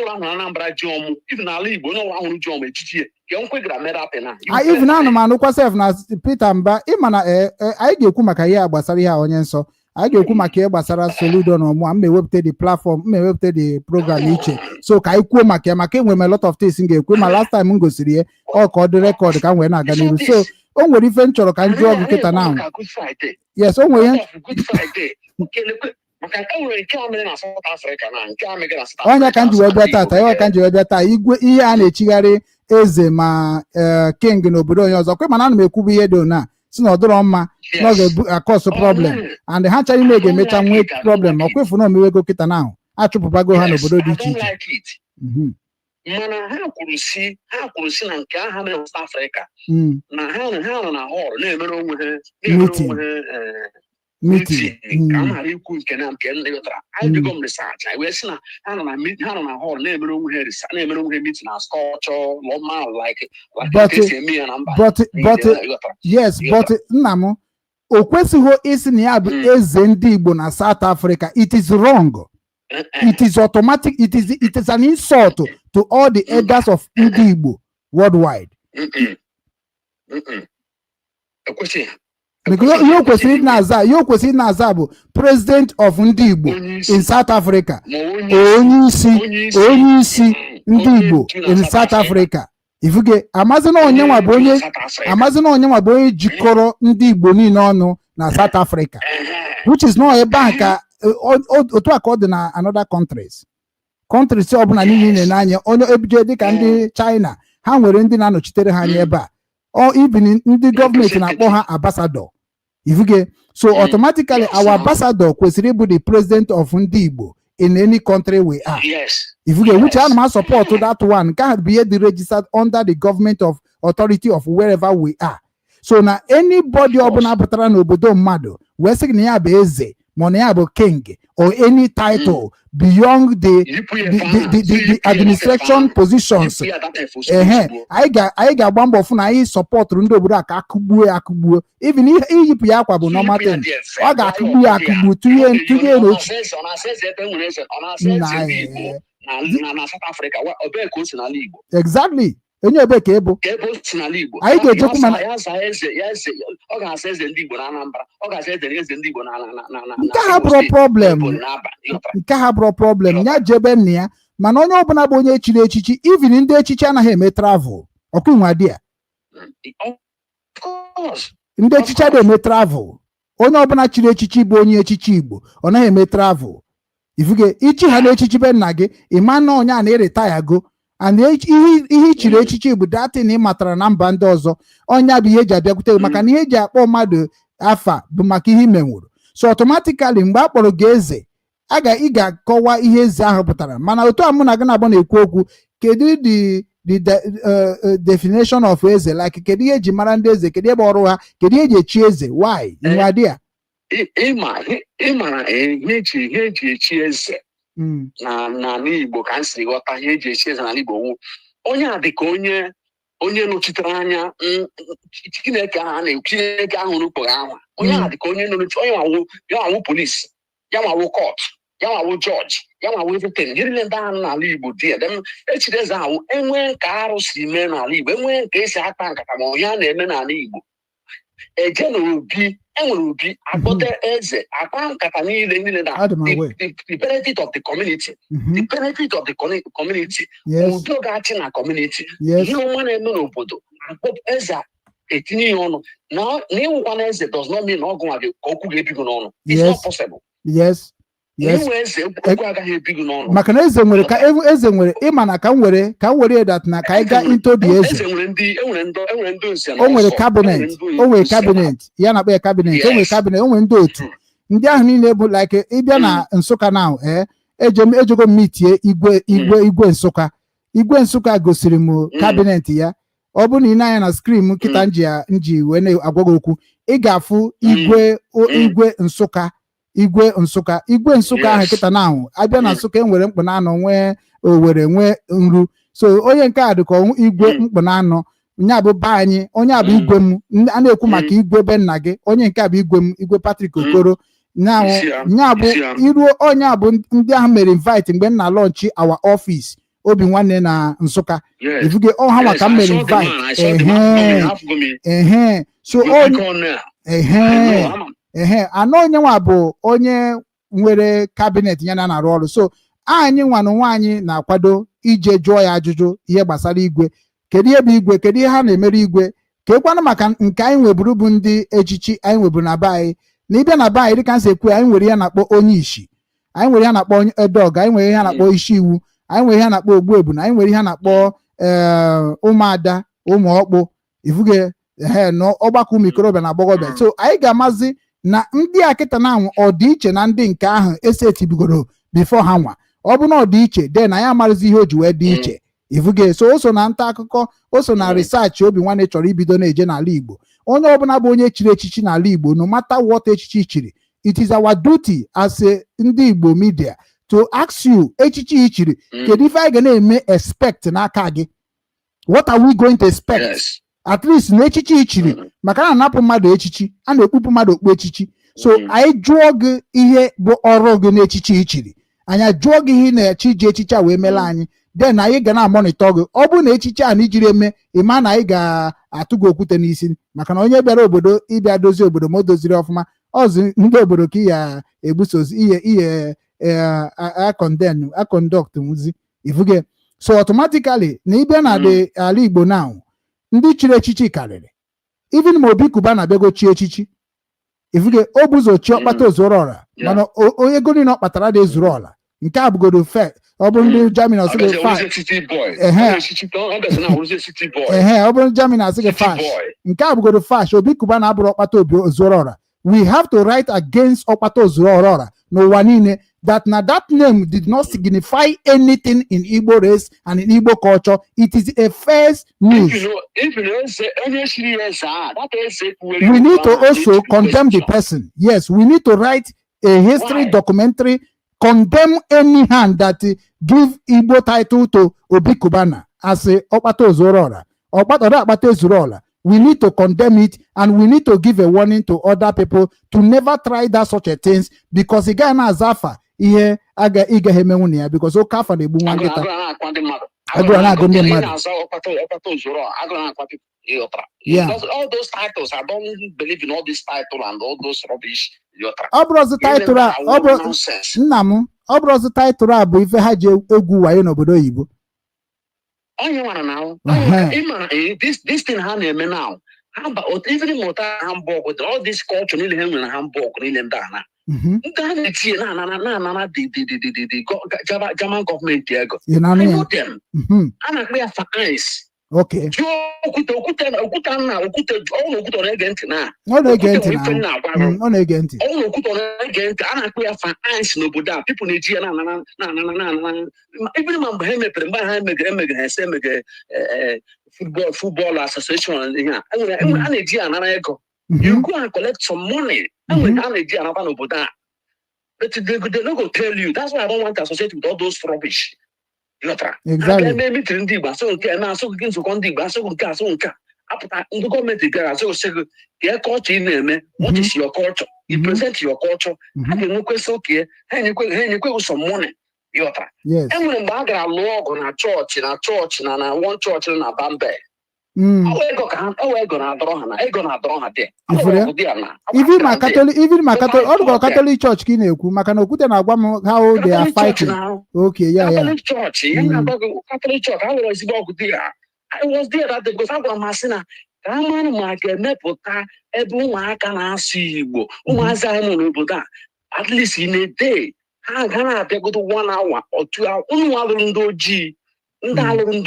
ụra ahụ Anambra ji ọmụ ibi n'ala Igbo onye ụra ahụrụ ji ọmụ ejiji ya nke nkwe gara mere apị na even anụmanụ kwa sef na Peter Mba ịma na anyị ga-ekwu maka ihe a gbasara ihe a onye nsọ anyị ga-ekwu maka ihe gbasara Soludo na ọmụ m ewepụta the platform m ewepụta the program iche so ka anyị kwuo maka ya maka enwere m a lot of things m ga-ekwu ma last time m gosiri ya ọ ka ọ dị rekọd ka m wee na-aga n'ihu so o nwere ife m chọrọ ka m jụọ gị kịta na yes o nwere onye ka m ji wee bịa tata ihe ka m ji wee bịa taa igwe ihe a na-echigharị eze ma king n'obodo onye ọzọ kwe mana ana m ekwubu ihe dị ona si na ọ dịrọ mma na ọ ga-akọsụ problem and ha chara ime ga-emecha nwee problem ọ kwefu na omewego kịta na ahụ achụpụbago ha n'obodo dị iche iche mana ha kwuru si na nke aha mere West Africa na ha nọ na hall na-emere onwe ha meeting ka a mara ikwu nke ndị yọtara anyị bigo m research anyị wee sị na ha nọ na hall na-emere onwe ha meeting na culture normal like yes but nna m o kwesịghị isi na ya bụ eze ndị Igbo na South Africa. It is wrong. It is automatic. It is an insult to all the elders of Ndi-Igbo worldwide. Because you kwesịrị na-aza bụ president of Ndi-Igbo in South Africa, onye isi Ndi-Igbo in South Africa. Ifuge amazina onye nwa bụ onye jikọrọ Ndi-Igbo niile ọnụ na South Africa, which is not ebe a ka otu aka ọ dị na another countries ọbụla niile n'anya onye ebije dịka ndị China, ha nwere ndị na-anọchitere ha anya ebe a, even ndị gọọmenti na-akpọ ha ambassador. Ifuge, so automatically our ambassador kwesịrị ịbụ the president of Ndi-Igbo in any country we are. Ifuge, which I support to that one can be registered under the government of authority of wherever we are. So now anybody ọbụla pụtara n'obodo mmadụ wee sị na ya bụ eze ma na ya bụ king or any title beyond the administration positions, anyị ga-agba mbọ fụ na anyị sọpọtụrụ ndị obodo a ka akụgbuo even iyipụ ya akwa bụ normal thing. Ọ ga-akụgbu ya akụgbu tụnye n'ochi exactly. Onye ebe ka ebo anyị ga-ejekwu mana ọ ga-asa eze ndị Igbo na Anambra, ọ ga-asa eze ndị Igbo na nke ha bụrụ problem ya jebe nna ya. Mana onye ọbụla bụ onye echiri echichi, even ndị echichi anaghị eme travel. Ọkụ nwa dị ya ndị echichi adịghị eme travel. Onye ọbụla chiri echichi bụ onye echichi Igbo, ọ naghị eme travel. Ifuge ichi ha na echichi be nna gị, ịma na onye a na-eretaya go, and ihe ichiri echichi bụ datin ị matara na mba ndị ọzọ. Onye bụ ihe eji abịakwute maka na ihe eji akpọ mmadụ afa bụ maka ihe imenwuru. So automatically mgbe a kpọrọ gị eze, ị ga-akọwa ihe eze ahụ pụtara. Mana otu a mụ na gị na-agba na-ekwu okwu, kedu the definition of eze, like kedu ihe eji mara ndị eze, kedu ebe ọrụ ha, kedu ihe eji echi eze, why inwadia ịmara ihe eji echi eze n'ala Igbo ka m siri ghọta ihe eji echi eze n'ala Igbo. Onye a dị ka onye nọchitere anya Chineke ahụ n'ukporo ahụ. Onye a dị ka onye nwawu polisi, ya nwawu court, ya nwawu judge, ya nwawu everything. Ihe niile ndị ahụ n'ala Igbo dị echiri eze ahụ. Enwee ka arụ si mee n'ala Igbo, enwee nke esi akpa nkata ma onye a na-eme n'ala Igbo, eje na enwere obi akpọta eze akpa nkata niile na the benefit of the community, the benefit of the community, udo ga-achị na community. Ihe ọma na-eme n'obodo akpọpụ eze etinye ya ọnụ na ịnwụkwa na eze does not mean na ọgụ nwa gị ka okwu ga-ebigo n'ọnụ. It's not possible. Maka na eze nwere ka eze nwere ịma na ka m were that na ka anyị gaa into the eze. O nwere cabinet ya na-akpọ ya cabinet. O nwere cabinet, o nwere ndị otu ndị ahụ niile bụ like ịbịa na Nsụka now ejego m mitie igwe Nsụka. Igwe Nsụka gosiri m cabinet ya. Ọ bụ na ị na-anya na screen m kịta nji wee na-agwa gị okwu, ị ga-afụ igwe Nsụka. Igwe Nsụka ahụ kịta na ahụ abịa na Nsụka enwere mkpụnanụ nwee Owere nwee Nru. So onye nke a dịka igwe mkpụnanụ, nya bụ be anyị, onye a bụ igwe m. A na-ekwu maka igwe be nna gị, onye nke a bụ igwe m, igwe Patrick Okoro. Nya bụ iruo onye a bụ ndị ahụ mere invite mgbe m na launch our office Obinwannem na Nsụka. Ifuge ọha maka m mere invite. So anọ onye nwa bụ onye nwere kabinet ya na-arụ ọrụ. So anyị nwanụ nwaanyị na-akwado ije jụọ ya ajụjụ ihe gbasara igwe. Kedu ihe bụ igwe, kedu ihe ha na-emere igwe, kekwanụ maka nke anyị nweburu bụ ndị echichi anyị nweburu na be anyị. Na ịbịa na be anyị dịka nsi ekwu, anyị nwere ihe na-akpọ onye ishi, anyị nwere ihe na-akpọ edog, anyị nwere ihe na-akpọ isi iwu, anyị nwere ihe na-akpọ ogbuebu, na anyị nwere ihe na-akpọ ụmụada, ụmụọkpụ. Ifuge na ọgbakọ ụmụ ikorobịa na agbọghọbịa. So anyị ga-amazi na ndị a kịta na anwụ ọ dị iche na ndị nke ahụ esetibigoro bifo ha nwa. Ọ bụ na ọ dị iche de na ya amarụzi ihe o ji wee dị iche. ivuge so o so na nta akụkọ o so na research Obinwanne chọrọ ibido na-eje n'ala Igbo onye ọbụla bụ onye chiri echichi n'ala Igbo no matter what echichi chiri it is our duty as a ndị Igbo media to ask you echichi ichiri kedu ife anyị ga na-eme expect n'aka gị what are we going to expect at least na echichi ichiri maka na anapụ mmadụ echichi a na-ekpupu mmadụ okpu echichi so anyị jụọ gị ihe bụ ọrụ gị n'echichi ichiri anyị jụọ gị ihe na-echi ji echichi a wee mele anyị then anyị ga na-amonitọ gị ọ bụ na echichi a na ijiri eme ịma na anyị ga-atụ gị okwute n'isi maka na onye bịara obodo ịbịa dozie obodo ma o doziri ọfụma ọzụ ndị obodo ka ihe ebusozi ihe conduct nzi ifuge so automatically na ịbịa na ala Igbo now ndị chiri echichi karịrị even ma Obi Kuba na-abịago chi echichi ifuge o buzo chi ọkpata ozuru ọra mana onye gori na ọkpatara dị ezuru ọla nke a bụgodo fe ọ bụ ndị Germany ọsị gị ọ bụrụ Germany ọsị gị fash nke a bụgodo fash Obi Kuba na-abụrụ ọkpata obi ozuru ọra we have to write against ọkpata ozuru ọra n'ụwa niile that name did not signify anything in Igbo race and in Igbo culture. It is a first news. We need to also condemn the person. Yes, we need to write a history documentary, condemn any hand that give Igbo title to Obi Kubana as a Okpato Zorora or Okpato Zorola. We need to condemn it and we need to give a warning to other people to never try that such a things because again as Zafa ihe aga iga hemenwuni ya because o kafa na-egbu nwa nkịta agụrụ na-agụ ndị mmadụ all those titles I don't believe in all this title and all those rubbish ọ bụrụzi title a ọ bụ nna m ọ bụrụzi title a bụ ife ha ji egwu wayo n'obodo oyibo onye nwara na this thing ha na-eme now even mụta Hamburg with all this culture niile ha nwere na Hamburg niile ndị ana ndị a na-etinye na the German government ego I know them a na-akpọ ya fines okay jụọ okwute na-ege ntị na ọ na-ege ntị a na-akpọ ya fines n'obodo a people na-eji ya na even ma mgbe ha mepere mgbe ha emegere football association ihe a na-eji ya anara ego you go and collect some money and we can get another obodo but they no go tell you. That's why I don't want to associate with all those rubbish. Exactly. Maybe Ndi-Igbo so okay na so against Ndi-Igbo so nke so nke apụta ndị gọọmenti gara so say your culture na-eme what is your culture you present your culture and you request okay ha nyekwe some money yota enwere mgbe a gara lụọ ọgụ na chọọchị na one church na Bambe ego na-adọrọ ha dị even my Catholic all Catholic church ka ị na-ekwu maka na okwute na-agwa m how they are fighting okay Catholic church Catholic church ha nwere ezigbo ọgụ dị ha I was there that day because agwara m asị na ka a mara ma a ga-emepụta ebe ụmụaka na-asụ Igbo ụmụazị anyị nọ n'obodo a at least in a day ha ga na-abịagodo 1 hour or 2 hours ụmụ alụrụ ndị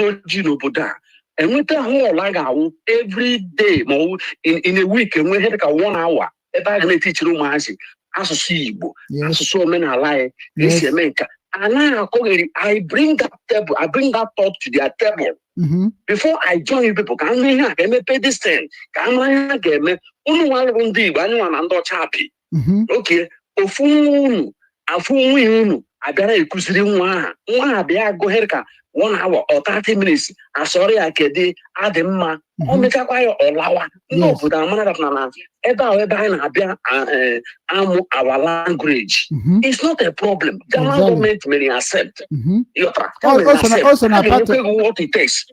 ojii n'obodo a enweta hall a ga-awụ every day ma in a week enwe ihe dịka 1 hour ebe a ga na-etichiri ụmụazị asụsụ Igbo asụsụ omenala anyị esi eme nka anaghị akọgheri I bring that thought to their table before I join you people ka anụ ihe a ga-emepe this thing ka anụ ihe a ga-eme unu nwa ndị Igbo anyị nwa na ndị ọcha apị oke ofu unu afụ nwunye unu abịara ekuziri nwa ha bịa gụghere ka 1 hour or 30 minutes asọrọ ya kedu adị mma o mechakwa ya ọlawa ndị obodo amara na ebe anyị na-abịa amụ our language it's not a problem German government may accept also na part what it takes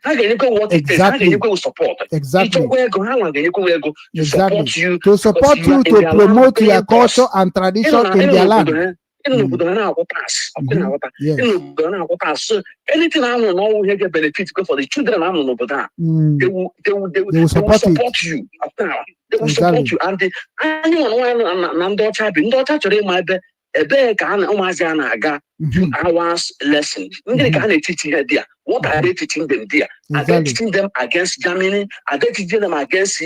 ha ga-enyekwe what it takes ha ga-enyekwe support ịchọkwa ego ha nwa ga-enyekwe ego to support you to promote your culture and tradition in their land. N'obodo ha na-akwụ pass n'obodo ha na-akwụ pass so anything I know now here get benefit for the children I know n'obodo ha they will support you they will support you and anyị nwa na ndị ọcha bi ndị ọcha chọrọ ịma ebe ka ụmụazị a na-aga 2 hours lesson ndị ka a na-eteach ihe dị what are they teaching them there are they teaching them against Germany are they teaching them against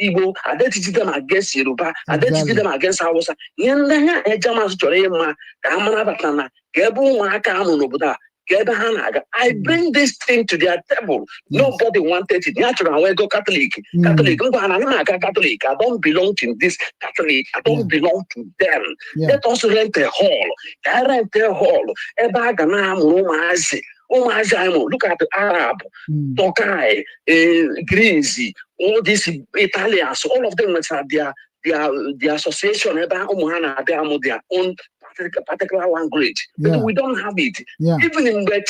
Igbo are they teaching them against Yoruba are they teaching them against Hausa ihe ndị ha Germans chọrọ ịma ka a mara bata na ka ebe ụmụaka amụ n'obodo a I bring this thing to their table. Nobody wanted it. Naturally, I go Catholic. Catholic. I don't belong to this Catholic. I don't belong to them. Let us rent a hall. I rent a hall. Look at the Arab, Tokai, Greens, all these Italians, all of them are their association, their own particular language. But we don't have it. Even in the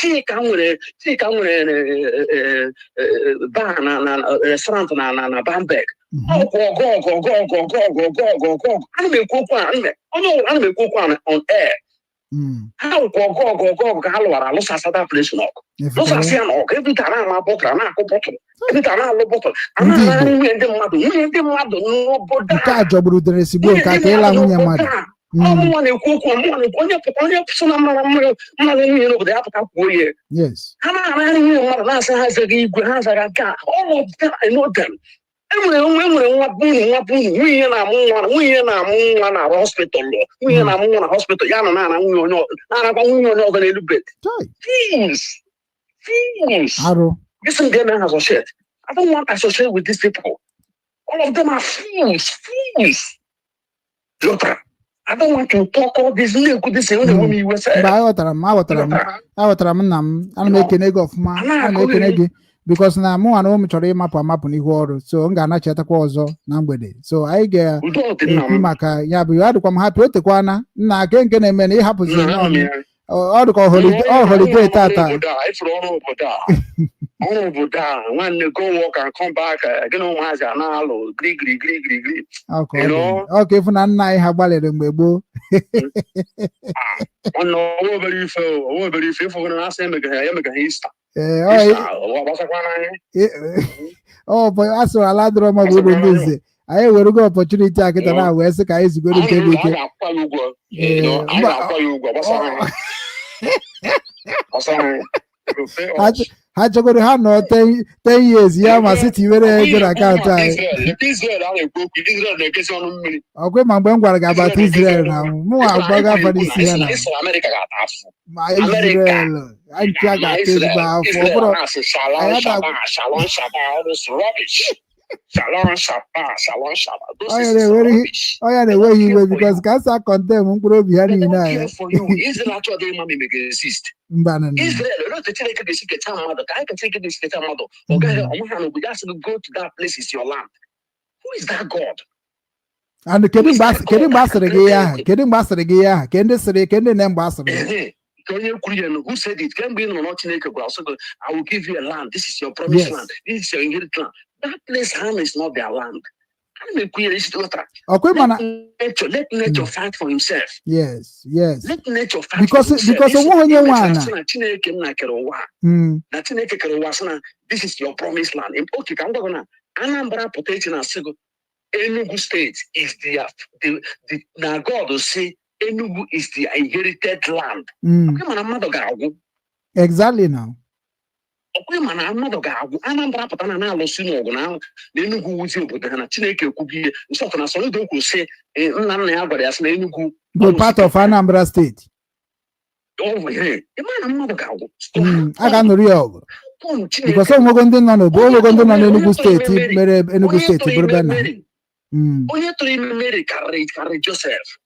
bar and restaurant and Bamberg. On air. How go that place knock? Those are saying knock every time I'm a bottle, every time I'm a bottle. I'm not yes. All of them, I know them. We in a hospital. We in a hospital. A little bit. Please. Listen, them associate. I don't want to associate with these people. All of them are fools. Look, I don't want to talk all this. This is only women you say. Because na mụ anụ m chọrọ ịmapụ n'ihu ọrụ so m ga-anachetakwa ọzọ na mgbede so anyị ga-ekwu maka ya bụ ya dịkwa m happy o tekwana nna nke na-eme na ịhapụzi ọ dịka holiday tata ọrụ obodo a nwanne go work and come back again ụmụazị a na-alụ gri ọka ịfụ na nna anyị ha gbalịrị mgbe gboo obere ife ịfụ na asị emegaghị Ista asụrụ ala dịrọ ma bụ ụlọ ndị nze anyị ewerego opportunity a kịta na wee sị ka anyị zigoro nke bụ ike ha chọgoro ha nọ 10 years ya ma sị tiwere ego na akaụntụ anyị ọkwe ma mgbe m gwara gị abata Israel na mụ agbaga afọ n'isi ya na ma Israel anyị ga-ata ezigbo afọ ọ bụrụ onye na-enweghị iwe because ka asa kọntem mkpụrụ obi ha niile anya and kedu mgbe asịrị gị ya aha ke ndị na mgbe asịrị who said it? I will give you a land. This is your promised land. This is your inheritance land. That place is not their land. Let nature fight for himself. Yes. Let nature fight because for himself. This is your promised land. Okay, I'm going to Anambra protection and Enugu State is the now God will say Enugu is the inherited land. Exactly now. Anambra pụtara na alụsị n'ọgụ na Enugu wuzi obodo ha na Chineke ekwughị nsọtụ na Soludo kwuru sị nna ya gwara ya sị na Enugu bụ part of Anambra State. Ịma na mmadụ ga-agwụ a ga-anụrụ ya ọgụ because onwego ndị nọ n'Enugu steeti mere Enugu steeti bụrụ be na onye tụrụ ime Mary karịrị Joseph.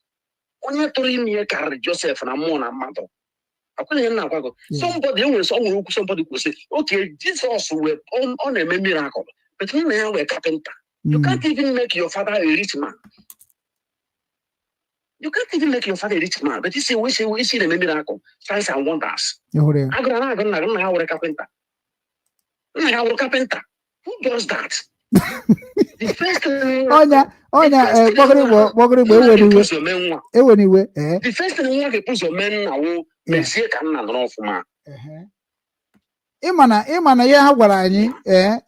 Onye tụrụ ime ihe karịrị Joseph na mmụọ na mmadụ. Somebody could say, okay, Jesus will on a miracle, but we may have a carpenter. You can't even make your father a rich man. But you see, we see the miracle, signs and wonders. I'm a carpenter. Who does that? The first thing the first thing you put your men now. ịma na ihe ha gwara anyị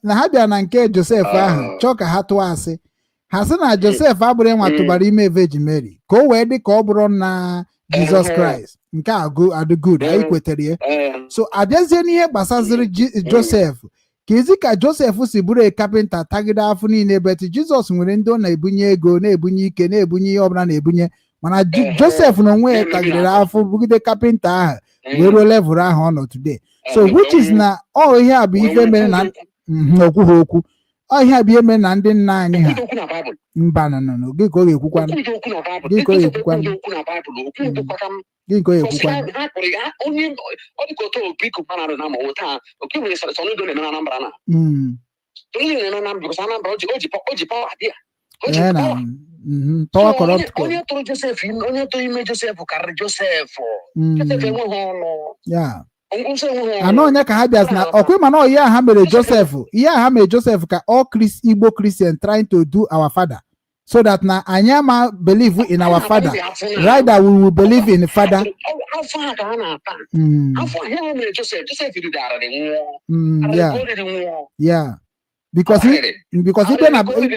na ha bịa na nke Joseph ahụ chọọ ka ha tụọ asị ha sị na Joseph abụrụ nwa tụbara ime Virgin Mary ka o wee dị ka ọ bụrụ na Jesus Christ nke adị good anyị kwetere ya so abịazie n'ihe gbasaziri Joseph ka ezi ka Joseph si bụrụ kapịnta tagide afọ niile bet Jizọs nwere ndị ọ na-ebunye ego na-ebunye ike na-ebunye ihe ọbụla na-ebunye mana Joseph na onwe ya tagidere afọ bugide kapịnta ahụ wee ruo level ahụ ọ nọ today. So which is na ihe a bụ ife mere na okwu ha okwu ihe a bụ ihe mere na ndị nna anyị ha mba no gị ka ọ ga-ekwukwa gị ka ọ ga-ekwukwa gị ka ọ ga-ekwukwa onye ọ dịka otu obi kụkwanarị na ma taa oke nwere Soludo na-eme na Anambra na onye na-eme na Anambra Anambra o ji pawa dị ya power corrupt onye tụrụ Joseph onye tụrụ ime Joseph karịrị Joseph enweghị ọnụ ya anọ onye ka ha bịazi na ọkwa mana ihe ha mere Joseph ka all Igbo Christian trying to do our father so that na anyị ama believe in our father rather we will believe in father. Afọ ka ha na-ata afọ ihe mere Joseph ridara nwụọ yeah because ibe na nwunye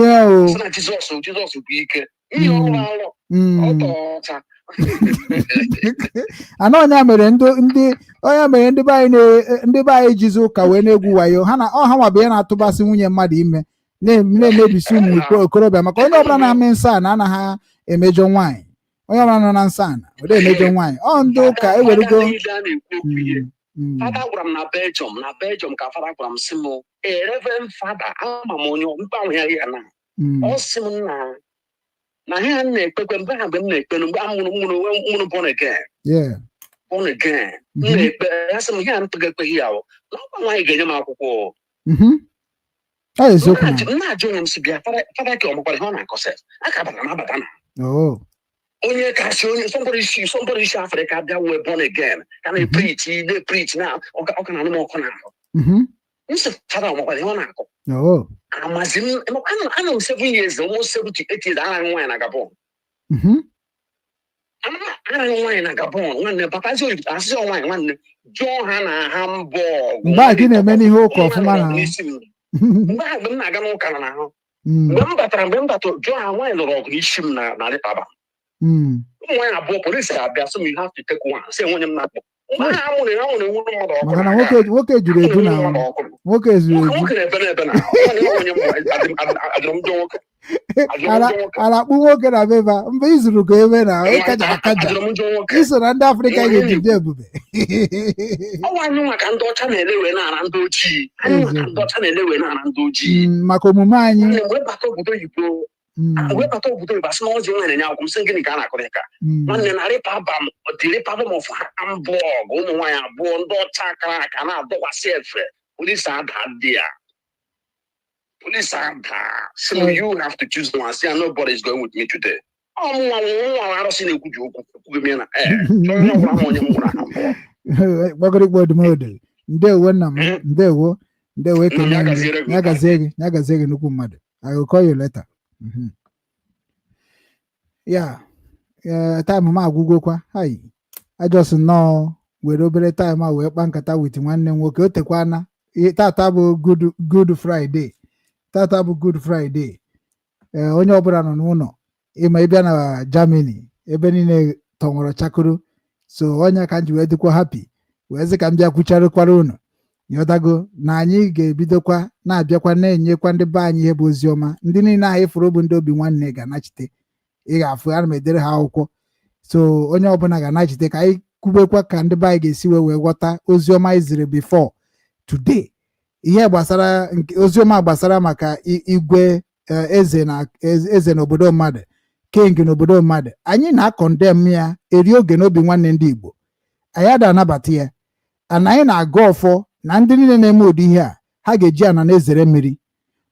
ya o Jizọs bụ ike anọ onye mere ndị be anyị jizi ụka wee na-egwu wayo ha nwa bụ ya na-atụbasị nwunye mmadụ ime na-emebisi ụmụ okorobịa maka onye ọbụla na-amị nsọ a na anaghị emejọ nwaanyị onye ọbụla nọ na nsọ ana ọ emejọ nwaanyị ndị ụka ewerego fada gwara m na Belgium ka fada gwara m sị m Reverend Fada ama m onye mgbanwe ya na ọ sị m na ha na-ekpekwe mgbe m na-ekpe mgbe a mụrụ born again na-ekpe ya sị m ihe a mpegekpeghị ya na ọkwa nwaanyị ga-enye m akwụkwọ na-ajụ onye m si bịa fada ka ọmụkwara ihe ọ na-akọsị aka bata na abata na onye kasị onye somebody isi Afrịka bịa wee born again ka na-epreach na ọka na anụmọkụ na ahụ nsị fada ọmụkwara ihe ọ na-akọ amazi m anọ m 7 years almost 78 years anaghị nwaanyị na Gabon anaghị nwaanyị na Gabon nwanne batazi asịsị nwaanyị nwanne jụọ ha na Hamburg mgbe a gị na-eme n'ihe ụka ọfụma na mgbe ahụ m na-aga n'ụka na ahụ mgbe m batara jụọ ha nwaanyị lụrụ ọgụ n'isi m na Alibaba ụmụ nwaanyị abụọ polisi abịa so you have to take one sị nwenye m na-akpọ maka na nwoke juru eju na nwoke zuru eju ala akpụ nwoke na beba mgbe izuru ka eme na akaja iso na ndị Afrịka ga-eji dị ebube maka omume anyị webata obodo Igbo asị na ọzọ nwere nye akwụkwọ sị gịnị ka a na-akọrọ ka nwanne na rịpabam of Hamburg ụmụ nwaanyị abụọ ndị ọcha akara aka na-adọkwasị efe polisi ada dị ya polisi ada sị m you have to choose one sị ya nobody is going with me today nwa arụsị na-ekwuji okwu ekwughị m ya na onye ọbụla ma onye m nwụrụ aha gbagorigbo ọdụmọdụ ndewo nna m ndewo ekele ya gazie gị nnukwu mmadụ I will call you later. Time m agwụgokwa I just know were obere time a wee kpa nkata with nwanne m nwoke o tekwana tata bụ good Friday onye ọbụla nọ n'ụlọ ịma ịbịa na Germany ebe niile tọnwụrụ chakụrụ so onye ka m ji wee dịkwa happy wee sị ka m bịa kwucharukwara unu yọtago na anyị ga-ebidokwa na-abịakwa na-enyekwa ndị be anyị ihe bụ ozi ọma ndị niile ahụ ịfụrụ bụ ndị Obinwanne ga-anachite ị ga-afụ ana m edere ha akwụkwọ so onye ọbụla ga-anachite ka anyị kwubekwa ka ndị be anyị ga-esi wee ghọta ozi ọma iziri before today ihe gbasara ozi ọma gbasara maka igwe eze n'obodo mmadụ king n'obodo mmadụ anyị na-akọndem ya eri oge n'Obinwanne ndị Igbo anyị ada anabata ya ana anyị na-aga ọfọ na ndị niile na-eme ụdị ihe a ha ga-eji ana na-ezere mmiri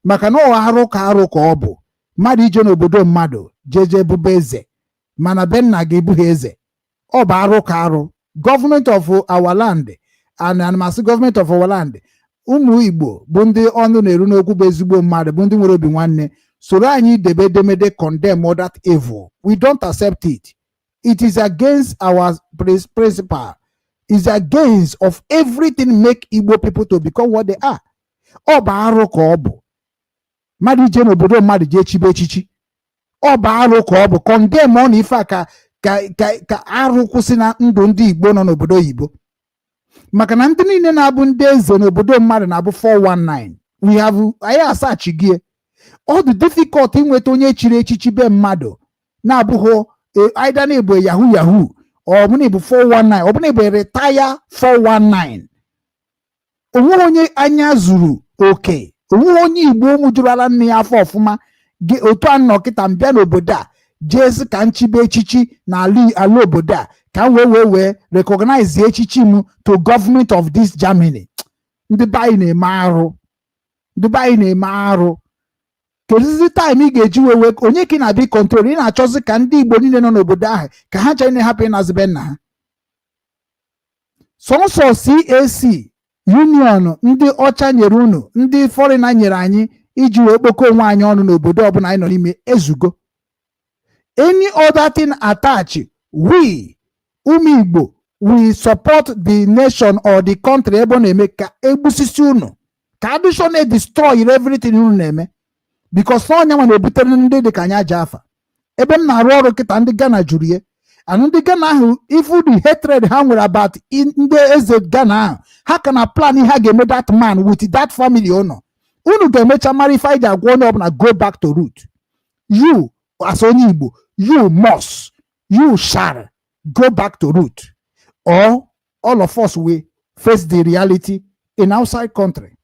maka na ọ arụ ka ọ bụ mmadụ ije n'obodo mmadụ jeje bụba eze mana be nna gị bụghị eze ọ bụ arụ ka arụ government of our land and masị government of our land ụmụ Igbo bụ ndị ọnụ na-eru n'okwu bụ ezigbo mmadụ bụ ndị nwere Obinwanne soro anyị debe edemede condemn that evil. We don't accept it. It is against our principle. It's against of everything make Igbo people to become what they are. Ọ bụ arụ ka ọ bụ mmadụ ije n'obodo mmadụ jee chibe echichi ọ bụ arụ ka ọ bụ condemn ọ na ife a ka arụ kwụsị na ndụ ndị Igbo nọ n'obodo oyibo maka na ndị niile na-abụ ndị eze n'obodo mmadụ na-abụ 419 anyị asachigie All the difficult inweta onye chiri echichi be mmadụ na-abụghị either na Igbo yahoo or ọ bụ na Igbo 419 ọ bụ na Igbo retire 419. Onwe onye anya zuru oke, onwe onye Igbo mụjurala nne ya afọ ọfụma otu anọ kịta mbịa n'obodo a jezi ka nchibe echichi na ala obodo a ka wee recognize echichi m to government of this Germany. Ndị be anyị na-eme arụ, ndị be anyị na-eme arụ. Kezizi time ị ga-eji wee onye ka ị na-abịa control, ị na-achọzi ka ndị Igbo niile nọ n'obodo ahụ ka ha chọrọ hapụ ịnazibe nna ha. Sọnsọ CAC union ndị ọcha nyere unu, ndị foreigner nyere anyị iji wee kpokọ onwe anyị ọnụ n'obodo ọbụla anyị nọ n'ime ezugo. Any other thing attach, we ụmụ Igbo we support the nation or the country ebe ọ na-eme ka egbusisi unu, ka additional destroy everything unu na-eme, because onye nwa na-ebutere ndị dị ka anyị aja afa. Ebe m na-arụ ọrụ kịta ndị Ghana juru ihe, and ndị Ghana ahụ ifu the hatred ha nwere about ndị eze Ghana ahụ, ha ka na plan ihe ha ga-eme that man with that family unu ga-emecha mara ife anyị ji agwa onye ọbụla go back to root. You as onye Igbo, you shall go back to root, or all of us will face the reality in outside country.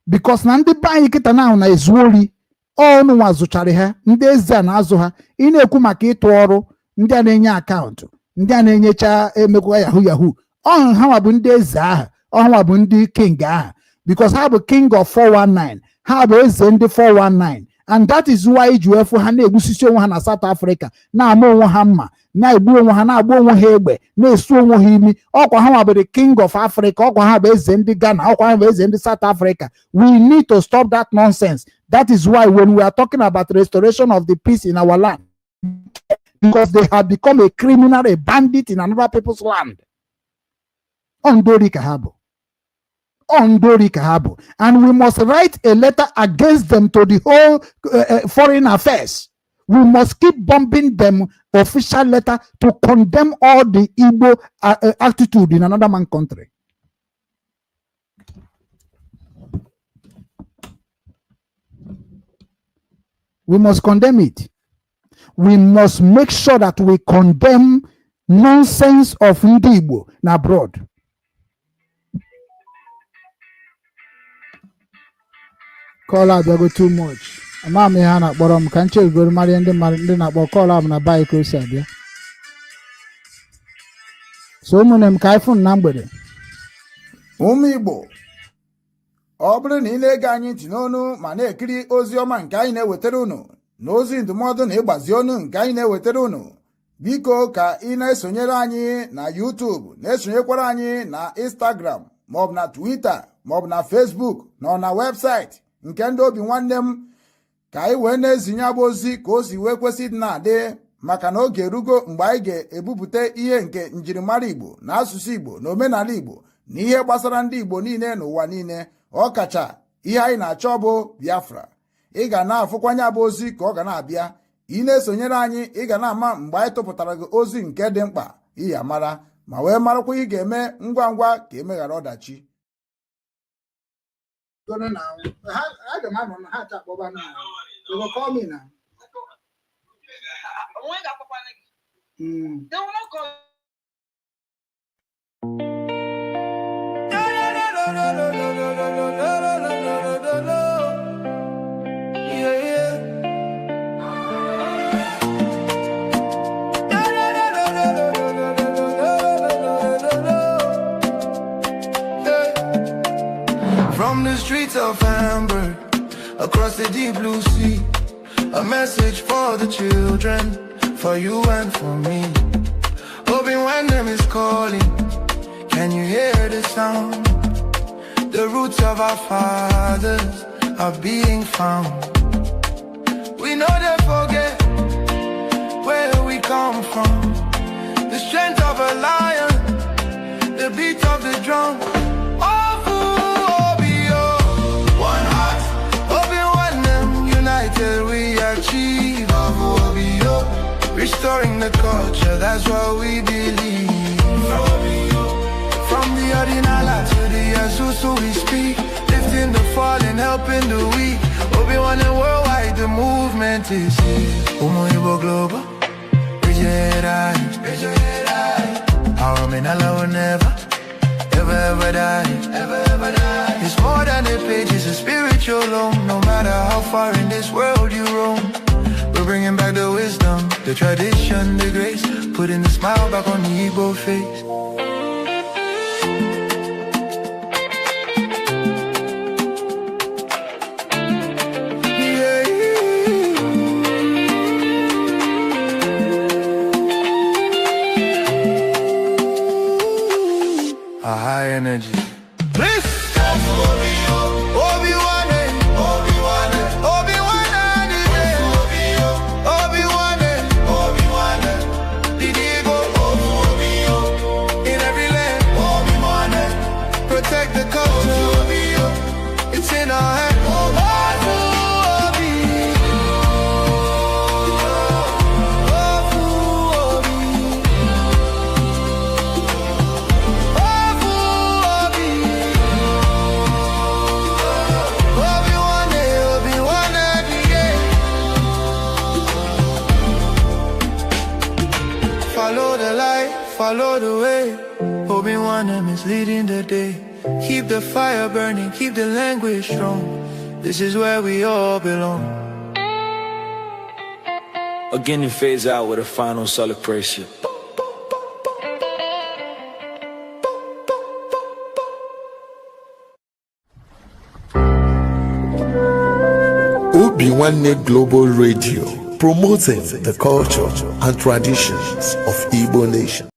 Because na ndị be anyị kịta na ezu ori ọnụ nwa zụchara ha, ndị eze a na-azụ ha. Ị na-ekwu maka ịtụ ọrụ, ndị a na-enye akaụntụ, ndị a na-enyecha emekwa yahoo ọhụ ha nwa bụ ndị eze ahụ, ọhụ nwa bụ ndị king ahụ, because ha bụ king of 419, ha bụ eze ndị 419. And that is why ji efu ha na-egbusisi onwe ha na South Africa, na-ama onwe ha mma, na-egbu onwe ha, na-agba onwe ha egbe, na-esu onwe ha imi. Ọkwa ha bụ the king of Africa, ọkwa ha bụ eze ndị Ghana, ọkwa ha bụ eze ndị South Africa. We need to stop that nonsense. That is why when we are talking about restoration of the peace in our land, because they have become a criminal, a bandit in another people's land. Ondori kahabo. Ondori kahabo. And we must write a letter against them to the whole foreign affairs. We must keep bombing them official letter to condemn all the Igbo attitude in another man country. We must condemn it. We must make sure that we condemn nonsense of Ndi-Igbo abroad. Call out, go too much. Mama Hana Borom can check go Marian the Marina call out na bike said. So munem kaifun number. Igbo. Ọ bụrụ na ị na-ege anyị ntị n'onu ma na-ekiri ozi ọma nke anyị na-ewetara unu na ozi ndụmọdụ na ịgbazi ọnụ nke anyị na-ewetara unu, biko ka ị na-esonyere anyị na YouTube, na-esonyekwara anyị na Instagram maọbụ na Twitter maọbụ na Facebook na webụsaịtị nke ndị Obinwannem, ka anyị wee na-ezinye abụ ozi ka o si wee kwesị dị na-adị, maka na oge erugo mgbe anyị ga-ebupụta ihe nke njirimara Igbo na asụsụ Igbo na omenala Igbo na ihe gbasara ndị Igbo niile n'ụwa niile. Ọ kacha ihe anyị na-achọ bụ Biafra. Ị ga na-afụkwanye abụ ozi ka ọ ga na-abịa. Ị na-esonyere anyị, ị ga na-ama mgbe anyị tụpụtara gị ozi nke dị mkpa ị ya mara, ma wee marakwa ị ga-eme ngwa ngwa ka emeghara ọdachi. From the streets of Hamburg, across the deep blue sea, a message for the children, for you and for me. Obinwannem is calling, can you hear the sound? The roots of our fathers are being found. We know they forget where we come from, the strength of a lion, the beat of the drum. We achieve restoring the culture, that's what we believe. From the Ordinala to the Azusu we speak, lifting lifting the fallen, helping the weak. Obinwannem worldwide, the movement is Igbo global. Raise your head high, raise your head high. Our men will never, ever die, ever die. It's more than a page, it's a spiritual home. No matter how far in this world you roam, we're bringing back the wisdom, the tradition, the grace, putting the smile back on the Igbo face. A high energy. Please. Obinwannem, Obinwannem, Obinwannem, Obinwannem, Obinwannem, Ndi-Igbo, in every land, Obinwannem, protect the culture, it's in our hands. Follow the light, follow the way. Obinwannem is leading the day. Keep the fire burning, keep the language strong. This is where we all belong. Again, you phase out with a final celebration. Obinwannem Global Radio, promoting the culture and traditions of Igbo nation.